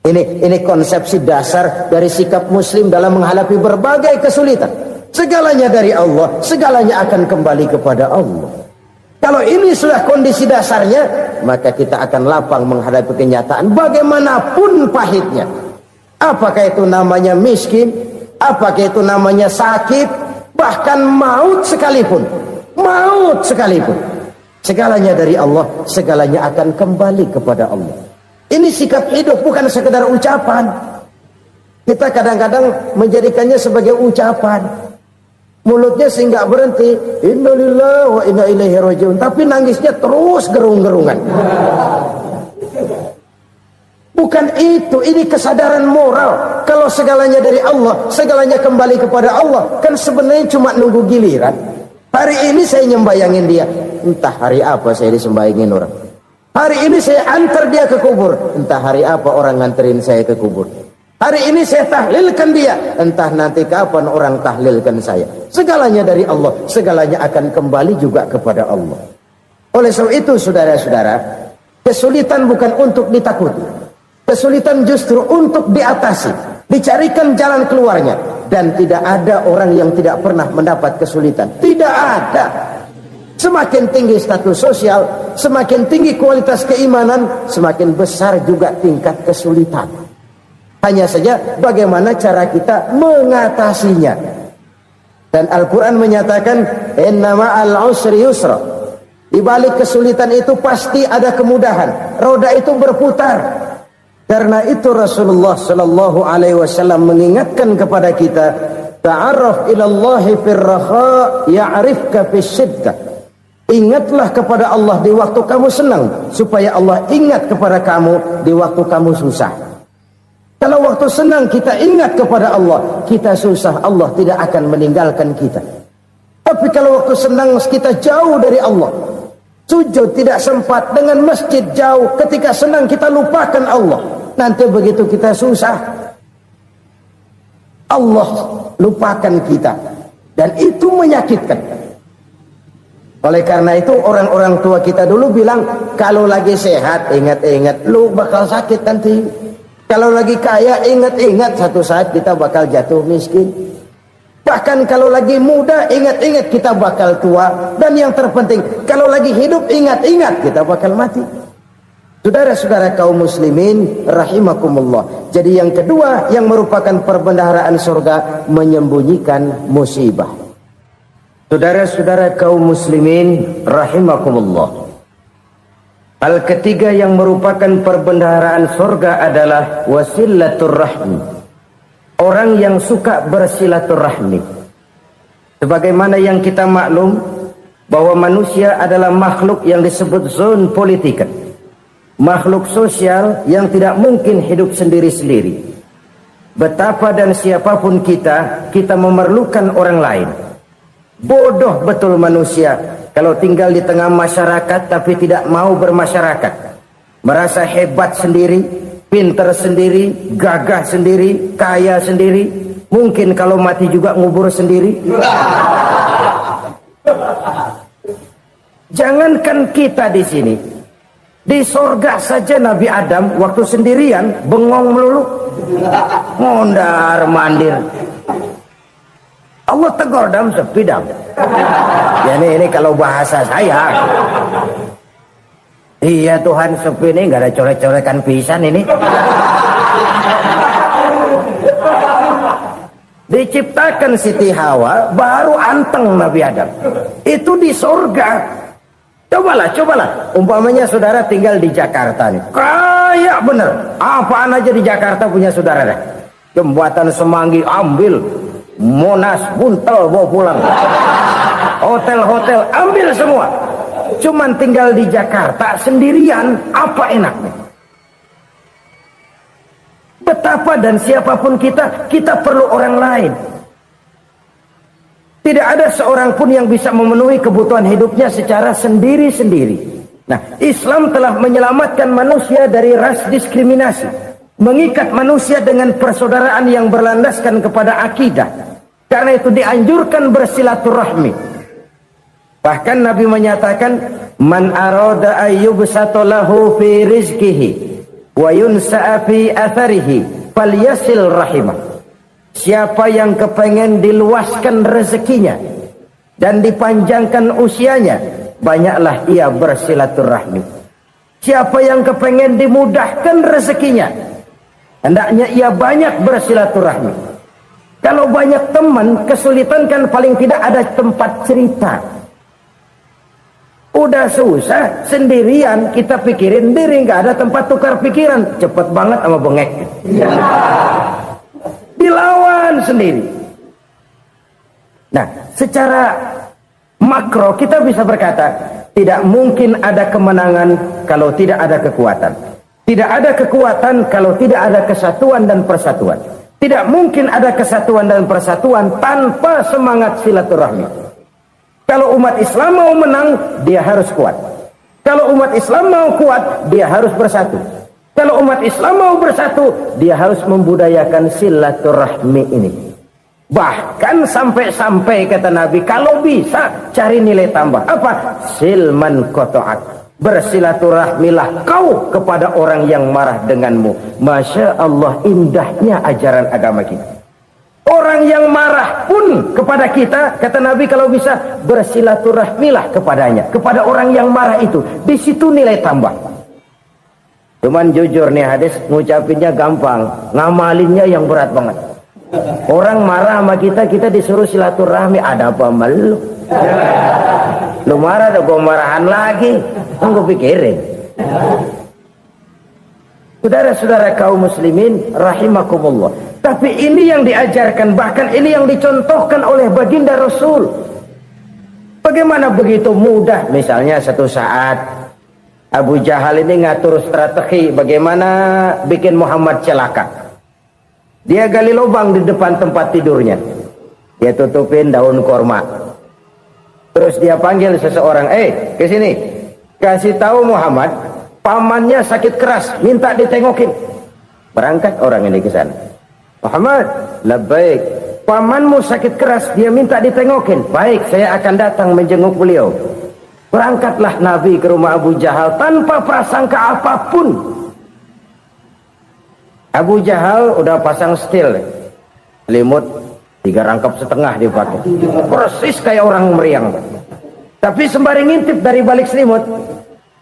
Ini konsepsi dasar dari sikap muslim dalam menghadapi berbagai kesulitan. Segalanya dari Allah, segalanya akan kembali kepada Allah. Kalau ini sudah kondisi dasarnya, maka kita akan lapang menghadapi kenyataan bagaimanapun pahitnya. Apakah itu namanya miskin, apakah itu namanya sakit, bahkan maut sekalipun. Maut sekalipun. Segalanya dari Allah, segalanya akan kembali kepada Allah. Ini sikap hidup, bukan sekedar ucapan. Kita kadang-kadang menjadikannya sebagai ucapan. Mulutnya sehingga berhenti, innalillahi wa inna ilaihi rajiun, tapi nangisnya terus gerung-gerungan. Bukan itu, ini kesadaran moral. Kalau segalanya dari Allah, segalanya kembali kepada Allah, kan sebenarnya cuma nunggu giliran. Hari ini saya nyembayangin dia, entah hari apa saya disembayangin orang. Hari ini saya antar dia ke kubur, entah hari apa orang nganterin saya ke kubur. Hari ini saya tahlilkan dia, entah nanti kapan orang tahlilkan saya. Segalanya dari Allah, segalanya akan kembali juga kepada Allah. Oleh sebab itu saudara-saudara, kesulitan bukan untuk ditakuti. Kesulitan justru untuk diatasi, dicarikan jalan keluarnya. Dan tidak ada orang yang tidak pernah mendapat kesulitan. Tidak ada. Semakin tinggi status sosial, semakin tinggi kualitas keimanan, semakin besar juga tingkat kesulitan. Hanya saja bagaimana cara kita mengatasinya. Dan Al-Quran menyatakan, inna ma'al usri yusra. Di balik kesulitan itu pasti ada kemudahan. Roda itu berputar. Karena itu Rasulullah sallallahu alaihi wasallam mengingatkan kepada kita, ta'arraf ilallahi fir raha ya'rifka fisyiddah. Ingatlah kepada Allah di waktu kamu senang, supaya Allah ingat kepada kamu di waktu kamu susah. Kalau waktu senang kita ingat kepada Allah, kita susah, Allah tidak akan meninggalkan kita. Tapi kalau waktu senang kita jauh dari Allah, sujud tidak sempat, dengan masjid jauh, ketika senang kita lupakan Allah. Nanti begitu kita susah, Allah lupakan kita. Dan itu menyakitkan. Oleh karena itu orang-orang tua kita dulu bilang, kalau lagi sehat ingat-ingat lu bakal sakit nanti. Kalau lagi kaya ingat-ingat satu saat kita bakal jatuh miskin. Bahkan kalau lagi muda ingat-ingat kita bakal tua. Dan yang terpenting, kalau lagi hidup ingat-ingat kita bakal mati. Saudara-saudara kaum muslimin rahimakumullah. Jadi yang kedua yang merupakan perbendaharaan surga, menyembunyikan musibah. Saudara-saudara kaum muslimin rahimakumullah. Hal ketiga yang merupakan perbendaharaan surga adalah wasilatur rahmi. Orang yang suka bersilaturahmi. Sebagaimana yang kita maklum bahwa manusia adalah makhluk yang disebut zon politika. Makhluk sosial yang tidak mungkin hidup sendiri-sendiri. Betapa dan siapapun kita memerlukan orang lain. Bodoh betul manusia kalau tinggal di tengah masyarakat tapi tidak mau bermasyarakat. Merasa hebat sendiri, pinter sendiri, gagah sendiri, kaya sendiri. Mungkin kalau mati juga ngubur sendiri. Jangankan kita di sini, di sorga saja Nabi Adam waktu sendirian bengong melulu, mondar mandir. Allah tegur dam sepi dam. Ya ini kalau bahasa saya. Iya Tuhan sepi ini nggak ada coret-corekan pisan ini. Diciptakan Siti Hawa baru anteng Nabi Adam. Itu di sorga. Cobalah. Umpamanya saudara tinggal di Jakarta nih. Kaya bener. Apaan aja di Jakarta punya saudara dah. Jembatan Semanggi ambil. Monas Buntel bawa pulang. Hotel-hotel ambil semua. Cuman tinggal di Jakarta sendirian, apa enaknya? Betapa dan siapapun kita perlu orang lain. Tidak ada seorang pun yang bisa memenuhi kebutuhan hidupnya secara sendiri-sendiri. Nah, Islam telah menyelamatkan manusia dari ras diskriminasi. Mengikat manusia dengan persaudaraan yang berlandaskan kepada akidah. Karena itu dianjurkan bersilaturahmi. Bahkan Nabi menyatakan, man arada ayyubsata lahu fi rizqihi wa yunsa'a fi atharihi falyasil rahimah. Siapa yang kepengen diluaskan rezekinya dan dipanjangkan usianya, banyaklah ia bersilaturahmi. Siapa yang kepengen dimudahkan rezekinya, hendaknya ia banyak bersilaturahmi. Kalau banyak teman, kesulitan kan paling tidak ada tempat cerita. Udah susah, sendirian kita pikirin diri, nggak ada tempat tukar pikiran. Cepet banget sama bengek. Dilawan sendiri. Nah, secara makro kita bisa berkata, tidak mungkin ada kemenangan kalau tidak ada kekuatan. Tidak ada kekuatan kalau tidak ada kesatuan dan persatuan. Tidak mungkin ada kesatuan dan persatuan tanpa semangat silaturahmi. Kalau umat Islam mau menang, dia harus kuat. Kalau umat Islam mau kuat, dia harus bersatu. Kalau umat Islam mau bersatu, dia harus membudayakan silaturahmi ini. Bahkan sampai-sampai kata Nabi, kalau bisa cari nilai tambah. Apa? Silman qata'ak. Bersilaturahmilah kau kepada orang yang marah denganmu. Masya Allah, indahnya ajaran agama kita. Orang yang marah pun kepada kita, kata Nabi, kalau bisa bersilaturahmilah kepadanya, kepada orang yang marah itu. Di situ nilai tambah. Cuman jujur nih hadis, ngucapinnya gampang, ngamalinnya yang berat banget. Orang marah sama kita, kita disuruh silaturahmi, ada apa malu? Lu marah, ada gua marahan lagi, tunggu pikirin. Saudara-saudara kaum muslimin rahimakumullah. Tapi ini yang diajarkan, bahkan ini yang dicontohkan oleh baginda Rasul. Bagaimana begitu mudah, misalnya satu saat Abu Jahal ini ngatur strategi bagaimana bikin Muhammad celaka. Dia gali lubang di depan tempat tidurnya. Dia tutupin daun korma. Terus dia panggil seseorang, ke sini. Kasih tahu Muhammad, pamannya sakit keras, minta ditengokin. Berangkat orang ini ke sana. Muhammad, labbaik. Pamanmu sakit keras, dia minta ditengokin. Baik, saya akan datang menjenguk beliau. Berangkatlah Nabi ke rumah Abu Jahal tanpa prasangka apapun. Abu Jahal udah pasang setil, selimut 3 rangkap setengah dipakai, persis kayak orang meriang. Tapi sembari ngintip dari balik selimut,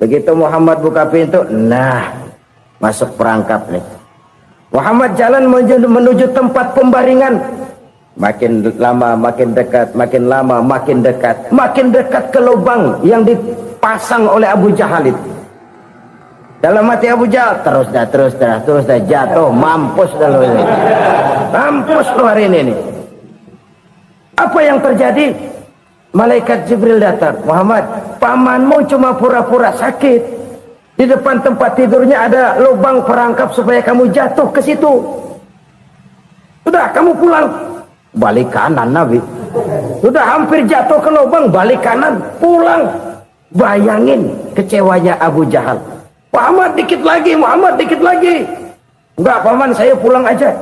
begitu Muhammad buka pintu, nah masuk perangkap nih. Muhammad jalan menuju tempat pembaringan. Makin lama makin dekat, makin lama makin dekat, makin dekat ke lubang yang dipasang oleh Abu Jahal itu. Dalam hati Abu Jahal, terus dah jatuh, mampus dah lu ini. Mampus lu hari ini nih. Apa yang terjadi? Malaikat Jibril datang. Muhammad, pamanmu cuma pura-pura sakit. Di depan tempat tidurnya ada lubang perangkap supaya kamu jatuh ke situ. Sudah, kamu pulang. Balik kanan Nabi. Sudah hampir jatuh ke lubang, balik kanan, pulang. Bayangin kecewanya Abu Jahal. Muhammad dikit lagi, Muhammad dikit lagi. Enggak, paman, saya pulang aja.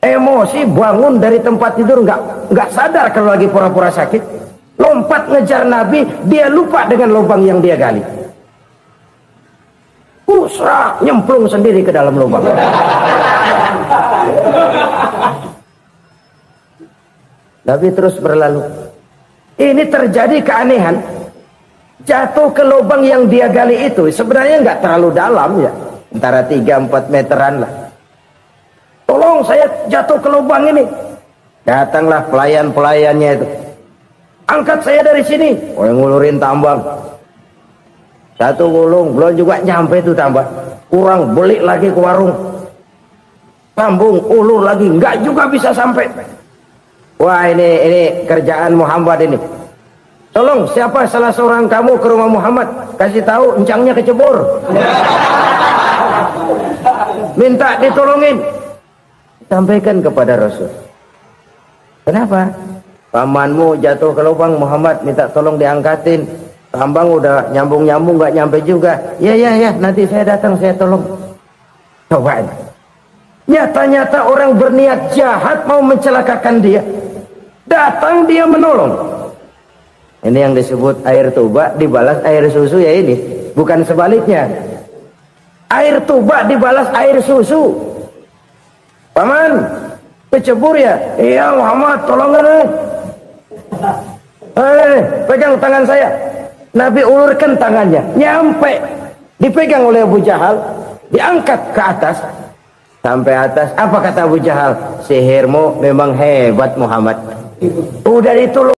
Emosi bangun dari tempat tidur, enggak sadar kalau lagi pura-pura sakit. Lompat ngejar Nabi, dia lupa dengan lubang yang dia gali. Serak, nyemplung sendiri ke dalam lubang. Nabi terus berlalu. Ini terjadi keanehan. Jatuh ke lubang yang dia gali itu sebenarnya nggak terlalu dalam ya, antara 3-4 meteran lah. Tolong, saya jatuh ke lubang ini. Datanglah pelayan-pelayannya itu. Angkat saya dari sini. Oh, yang ngulurin tambang. Satu gulung, belum juga nyampe itu tambah. Kurang, beli lagi ke warung. Sambung, ulur lagi, nggak juga bisa sampai. Wah, ini kerjaan Muhammad ini. Tolong, siapa salah seorang kamu ke rumah Muhammad, kasih tahu encangnya kecebur. Minta ditolongin. Sampaikan kepada Rasul. Kenapa? Pamanmu jatuh ke lubang, Muhammad minta tolong diangkatin. Tambang udah nyambung-nyambung nggak nyampe juga. Ya, nanti saya datang, saya tolong. Coba. Nyata-nyata orang berniat jahat mau mencelakakan dia. Datang dia menolong. Ini yang disebut air tuba dibalas air susu ya ini. Bukan sebaliknya. Air tuba dibalas air susu. Paman, kecebur ya? Iya Muhammad, tolong pegang tangan saya. Nabi ulurkan tangannya, nyampe. Dipegang oleh Abu Jahal, diangkat ke atas. Sampai atas, apa kata Abu Jahal? Sihirmu memang hebat Muhammad. Udah ditolong.